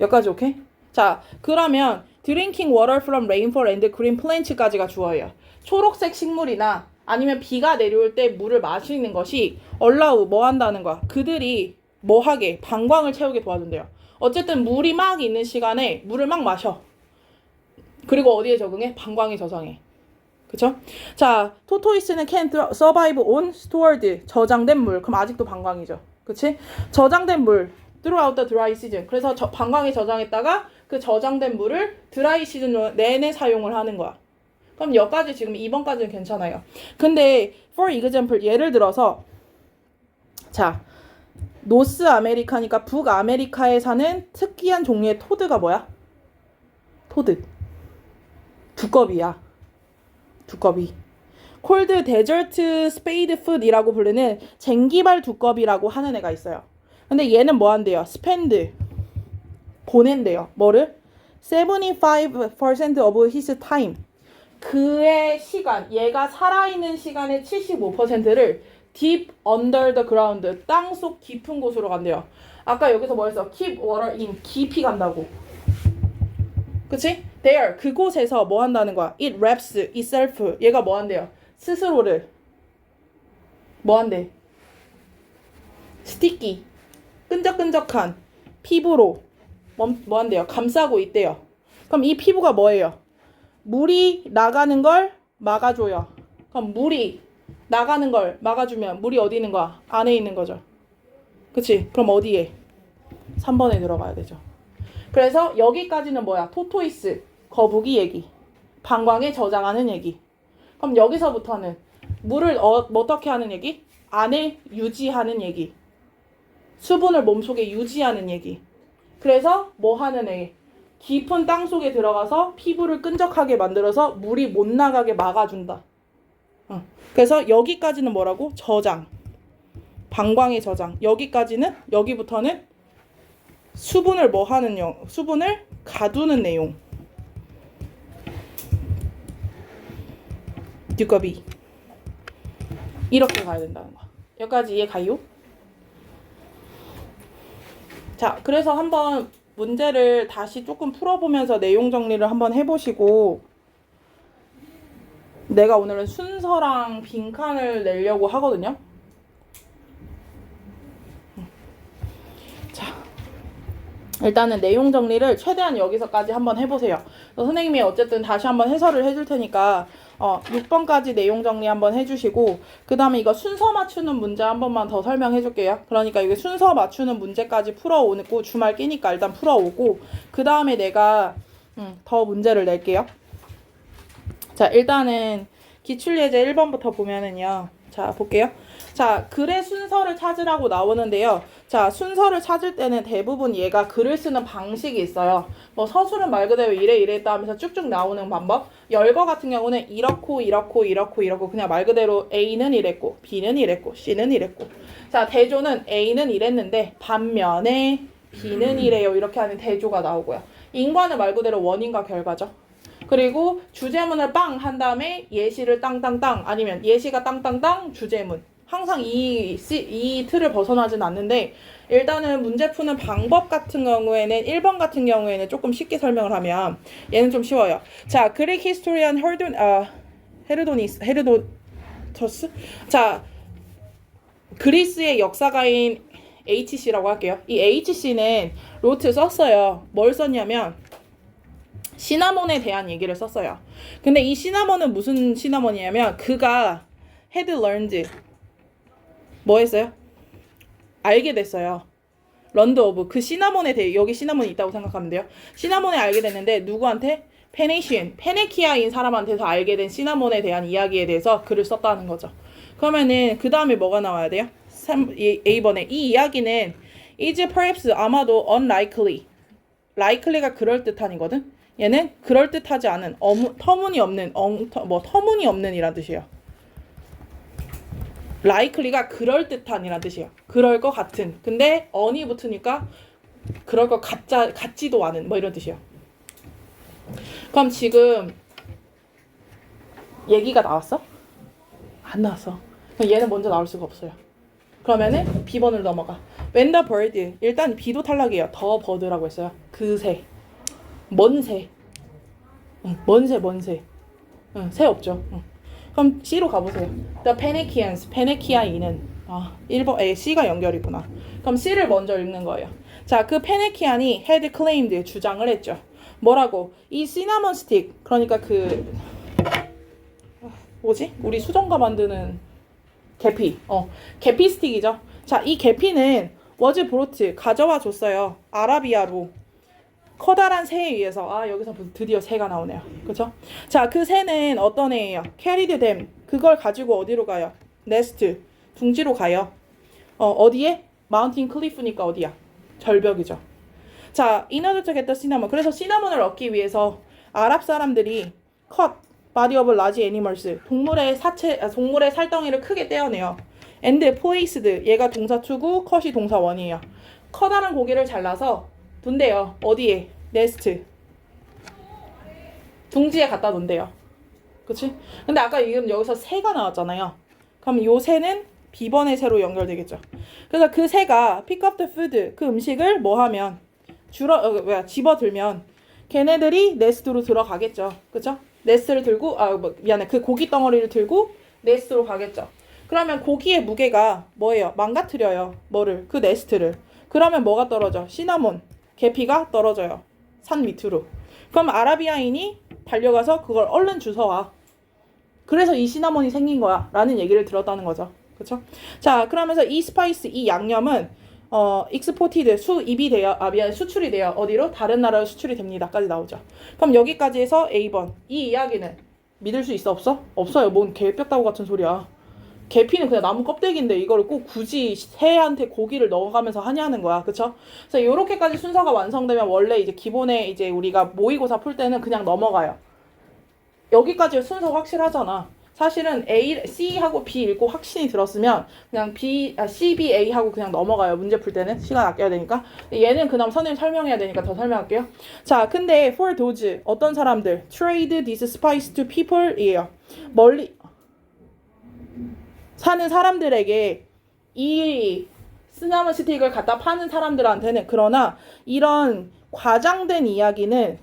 여기까지 오케이? 자, 그러면 drinking water from rainfall and green plants까지가 주어예요. 초록색 식물이나 아니면 비가 내려올 때 물을 마시는 것이 allow, 뭐 한다는 거야? 그들이 뭐 하게? 방광을 채우게 도와준대요. 어쨌든 물이 막 있는 시간에 물을 막 마셔. 그리고 어디에 적응해? 방광에 저장해. 그쵸? 자, 토토이스는 can survive on stored, 저장된 물. 그럼 아직도 방광이죠. 그치? 저장된 물, throughout the dry season. 그래서 방광에 저장했다가 그 저장된 물을 드라이 시즌 내내 사용을 하는 거야. 그럼 여기까지 지금 2번까지는 괜찮아요. 근데 for example, 예를 들어서 자, 노스 아메리카니까 북아메리카에 사는 특이한 종류의 토드가 뭐야? 토드. 두꺼비야. 두꺼비. 콜드 데저트 스페이드 풋이라고 부르는 쟁기발 두꺼비라고 하는 애가 있어요. 근데 얘는 뭐 한대요? 스펜드. 보낸대요. 뭐를? 75% of his time. 그의 시간, 얘가 살아있는 시간의 75%를 deep under the ground, 땅속 깊은 곳으로 간대요. 아까 여기서 뭐 했어? keep water in, 깊이 간다고. 그치? there, 그곳에서 뭐 한다는 거야? it wraps itself, 얘가 뭐 한대요? 스스로를 뭐 한대? sticky, 끈적끈적한 피부로 뭐 한대요? 감싸고 있대요. 그럼 이 피부가 뭐예요? 물이 나가는 걸 막아줘요. 그럼 물이 나가는 걸 막아주면 물이 어디 있는 거야? 안에 있는 거죠. 그치? 그럼 어디에? 3번에 들어가야 되죠. 그래서 여기까지는 뭐야? 토토이스, 거북이 얘기. 방광에 저장하는 얘기. 그럼 여기서부터는 물을 어떻게 하는 얘기? 안에 유지하는 얘기. 수분을 몸속에 유지하는 얘기. 그래서 뭐 하는 애? 깊은 땅 속에 들어가서 피부를 끈적하게 만들어서 물이 못 나가게 막아준다. 그래서 여기까지는 뭐라고? 저장. 방광의 저장. 여기까지는, 여기부터는 수분을 뭐 하는 수분을 가두는 내용. 두꺼비. 이렇게 가야 된다는 거. 여기까지 이해 가요? 자, 그래서 한번 문제를 다시 조금 풀어보면서 내용 정리를 한번 해보시고, 내가 오늘은 순서랑 빈칸을 내려고 하거든요. 자, 일단은 내용 정리를 최대한 여기서까지 한번 해보세요. 선생님이 어쨌든 다시 한번 해설을 해줄 테니까 6번까지 내용 정리 한번 해주시고, 그 다음에 이거 순서 맞추는 문제 한 번만 더 설명해 줄게요. 그러니까 이게 순서 맞추는 문제까지 풀어오고, 주말 끼니까 일단 풀어오고, 그 다음에 내가 더 문제를 낼게요. 자, 일단은 기출예제 1번부터 보면은요. 자, 볼게요. 자, 글의 순서를 찾으라고 나오는데요. 자, 순서를 찾을 때는 대부분 얘가 글을 쓰는 방식이 있어요. 뭐 서술은 말 그대로 이래 했다 하면서 쭉쭉 나오는 방법. 열거 같은 경우는 이렇고 그냥 말 그대로 A는 이랬고 B는 이랬고 C는 이랬고. 자, 대조는 A는 이랬는데 반면에 B는 이래요. 이렇게 하는 대조가 나오고요. 인과는 말 그대로 원인과 결과죠. 그리고 주제문을 빵 한 다음에 예시를 땅땅땅, 아니면 예시가 땅땅땅 주제문. 항상 이 틀을 벗어나진 않는데, 일단은 문제 푸는 방법 같은 경우에는 1번 같은 경우에는 조금 쉽게 설명을 하면 얘는 좀 쉬워요. 자, 그릭 히스토리안 헤르도터스. 자, 그리스의 역사가인 HC라고 할게요. 이 HC는 로트 썼어요. 뭘 썼냐면 시나몬에 대한 얘기를 썼어요. 근데 이 시나몬은 무슨 시나몬이냐면, 그가 had learned 뭐 했어요? 알게 됐어요. 런드 오브 그 시나몬에 대해, 여기 시나몬이 있다고 생각하면 돼요. 시나몬에 알게 됐는데 누구한테? 페네키아인 사람한테서 알게 된 시나몬에 대한 이야기에 대해서 글을 썼다는 거죠. 그러면은 그 다음에 뭐가 나와야 돼요? A번에 이 이야기는 is perhaps 아마도 unlikely, likely가 그럴듯한이거든. 얘는 그럴듯하지 않은, 터무니없는 이란 뜻이에요. likely가 그럴듯한이란 뜻이에요. 그럴 것 같은. 근데 on이 붙으니까 그럴 것 같지도 않은, 뭐 이런 뜻이에요. 그럼 지금 얘기가 나왔어? 안 나왔어. 그럼 얘는 먼저 나올 수가 없어요. 그러면은 B번으로 넘어가. When the bird, 일단 B도 탈락이에요. the bird라고 했어요. 그 새. 먼 새. 먼 새. 새 없죠. 그럼 C로 가보세요. The Phoenicians, 페네키아인은 1번, C가 연결이구나. 그럼 C를 먼저 읽는 거예요. 자, 그 페네키안이 had claimed, 주장을 했죠. 뭐라고? 이 시나몬 스틱, 그러니까 우리 수정과 만드는 계피, 계피 스틱이죠. 자, 이 계피는 was brought, 가져와 줬어요. 아라비아로. 커다란 새에 의해서. 여기서 드디어 새가 나오네요. 그쵸? 자, 그 새는 어떤 애예요? carried them. 그걸 가지고 어디로 가요? nest. 둥지로 가요. 어디에? 마운틴 클리프니까 어디야? 절벽이죠. 자, in order to get the cinnamon. 그래서 시나몬을 얻기 위해서 아랍 사람들이 cut body of large animals. 동물의 살덩이를 크게 떼어내요. and placed. 얘가 동사 투고 cut이 동사 원이에요. 커다란 고기를 잘라서 둔대요. 어디에? 네스트. 둥지에 갖다 놓은대요. 그치? 근데 아까 여기서 새가 나왔잖아요. 그럼 요 새는 B번의 새로 연결되겠죠. 그래서 그 새가 pick up the food, 그 음식을 뭐 하면? 집어들면 걔네들이 네스트로 들어가겠죠. 그쵸? 네스트를 들고, 그 고기 덩어리를 들고 네스트로 가겠죠. 그러면 고기의 무게가 뭐예요? 망가뜨려요. 뭐를? 그 네스트를. 그러면 뭐가 떨어져? 시나몬. 계피가 떨어져요. 산 밑으로. 그럼 아라비아인이 달려가서 그걸 얼른 주워와. 그래서 이 시나몬이 생긴 거야. 라는 얘기를 들었다는 거죠. 그쵸? 자, 그러면서 이 스파이스, 이 양념은 익스포티드, 수출이 돼요. 어디로? 다른 나라로 수출이 됩니다.까지 나오죠. 그럼 여기까지 해서 A번. 이 이야기는 믿을 수 있어? 없어? 없어요. 뭔 개뼈다구 같은 소리야. 계피는 그냥 나무 껍데기인데 이거를 꼭 굳이 새한테 고기를 넣어가면서 하냐는 거야. 그쵸? 그래서 이렇게까지 순서가 완성되면 원래 이제 기본에 이제 우리가 모의고사 풀 때는 그냥 넘어가요. 여기까지 순서 확실하잖아. 사실은 C하고 B 읽고 확신이 들었으면 그냥 C, B, A하고 그냥 넘어가요. 문제 풀 때는. 시간 아껴야 되니까. 얘는 그다음 선생님 설명해야 되니까 더 설명할게요. 자, 근데 for those 어떤 사람들 trade this spice to people 이에요. 멀리 사는 사람들에게 이 시나몬 스틱을 갖다 파는 사람들한테는 그러나 이런 과장된 이야기는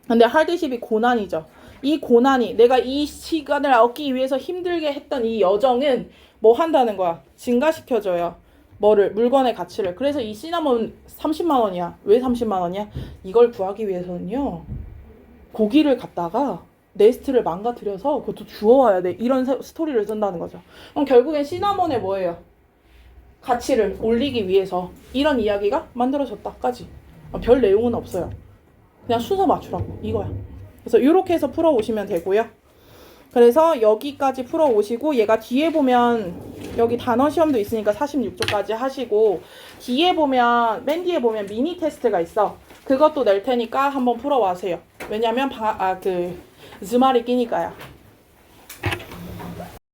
근데 하드십이 고난이죠. 이 고난이 내가 이 시간을 얻기 위해서 힘들게 했던 이 여정은 뭐 한다는 거야? 증가시켜줘요. 뭐를? 물건의 가치를. 그래서 이 시나몬 30만 원이야. 왜 30만 원이야? 이걸 구하기 위해서는요. 고기를 갖다가 네스트를 망가뜨려서 그것도 주워와야 돼. 이런 스토리를 쓴다는 거죠. 그럼 결국엔 시나몬의 뭐예요? 가치를 올리기 위해서 이런 이야기가 만들어졌다까지. 별 내용은 없어요. 그냥 순서 맞추라고 이거야. 그래서 이렇게 해서 풀어오시면 되고요. 그래서 여기까지 풀어오시고 얘가 뒤에 보면 여기 단어 시험도 있으니까 46조까지 하시고 뒤에 보면 맨 뒤에 보면 미니 테스트가 있어. 그것도 낼 테니까 한번 풀어와세요. 왜냐면 즈말이 끼니까요.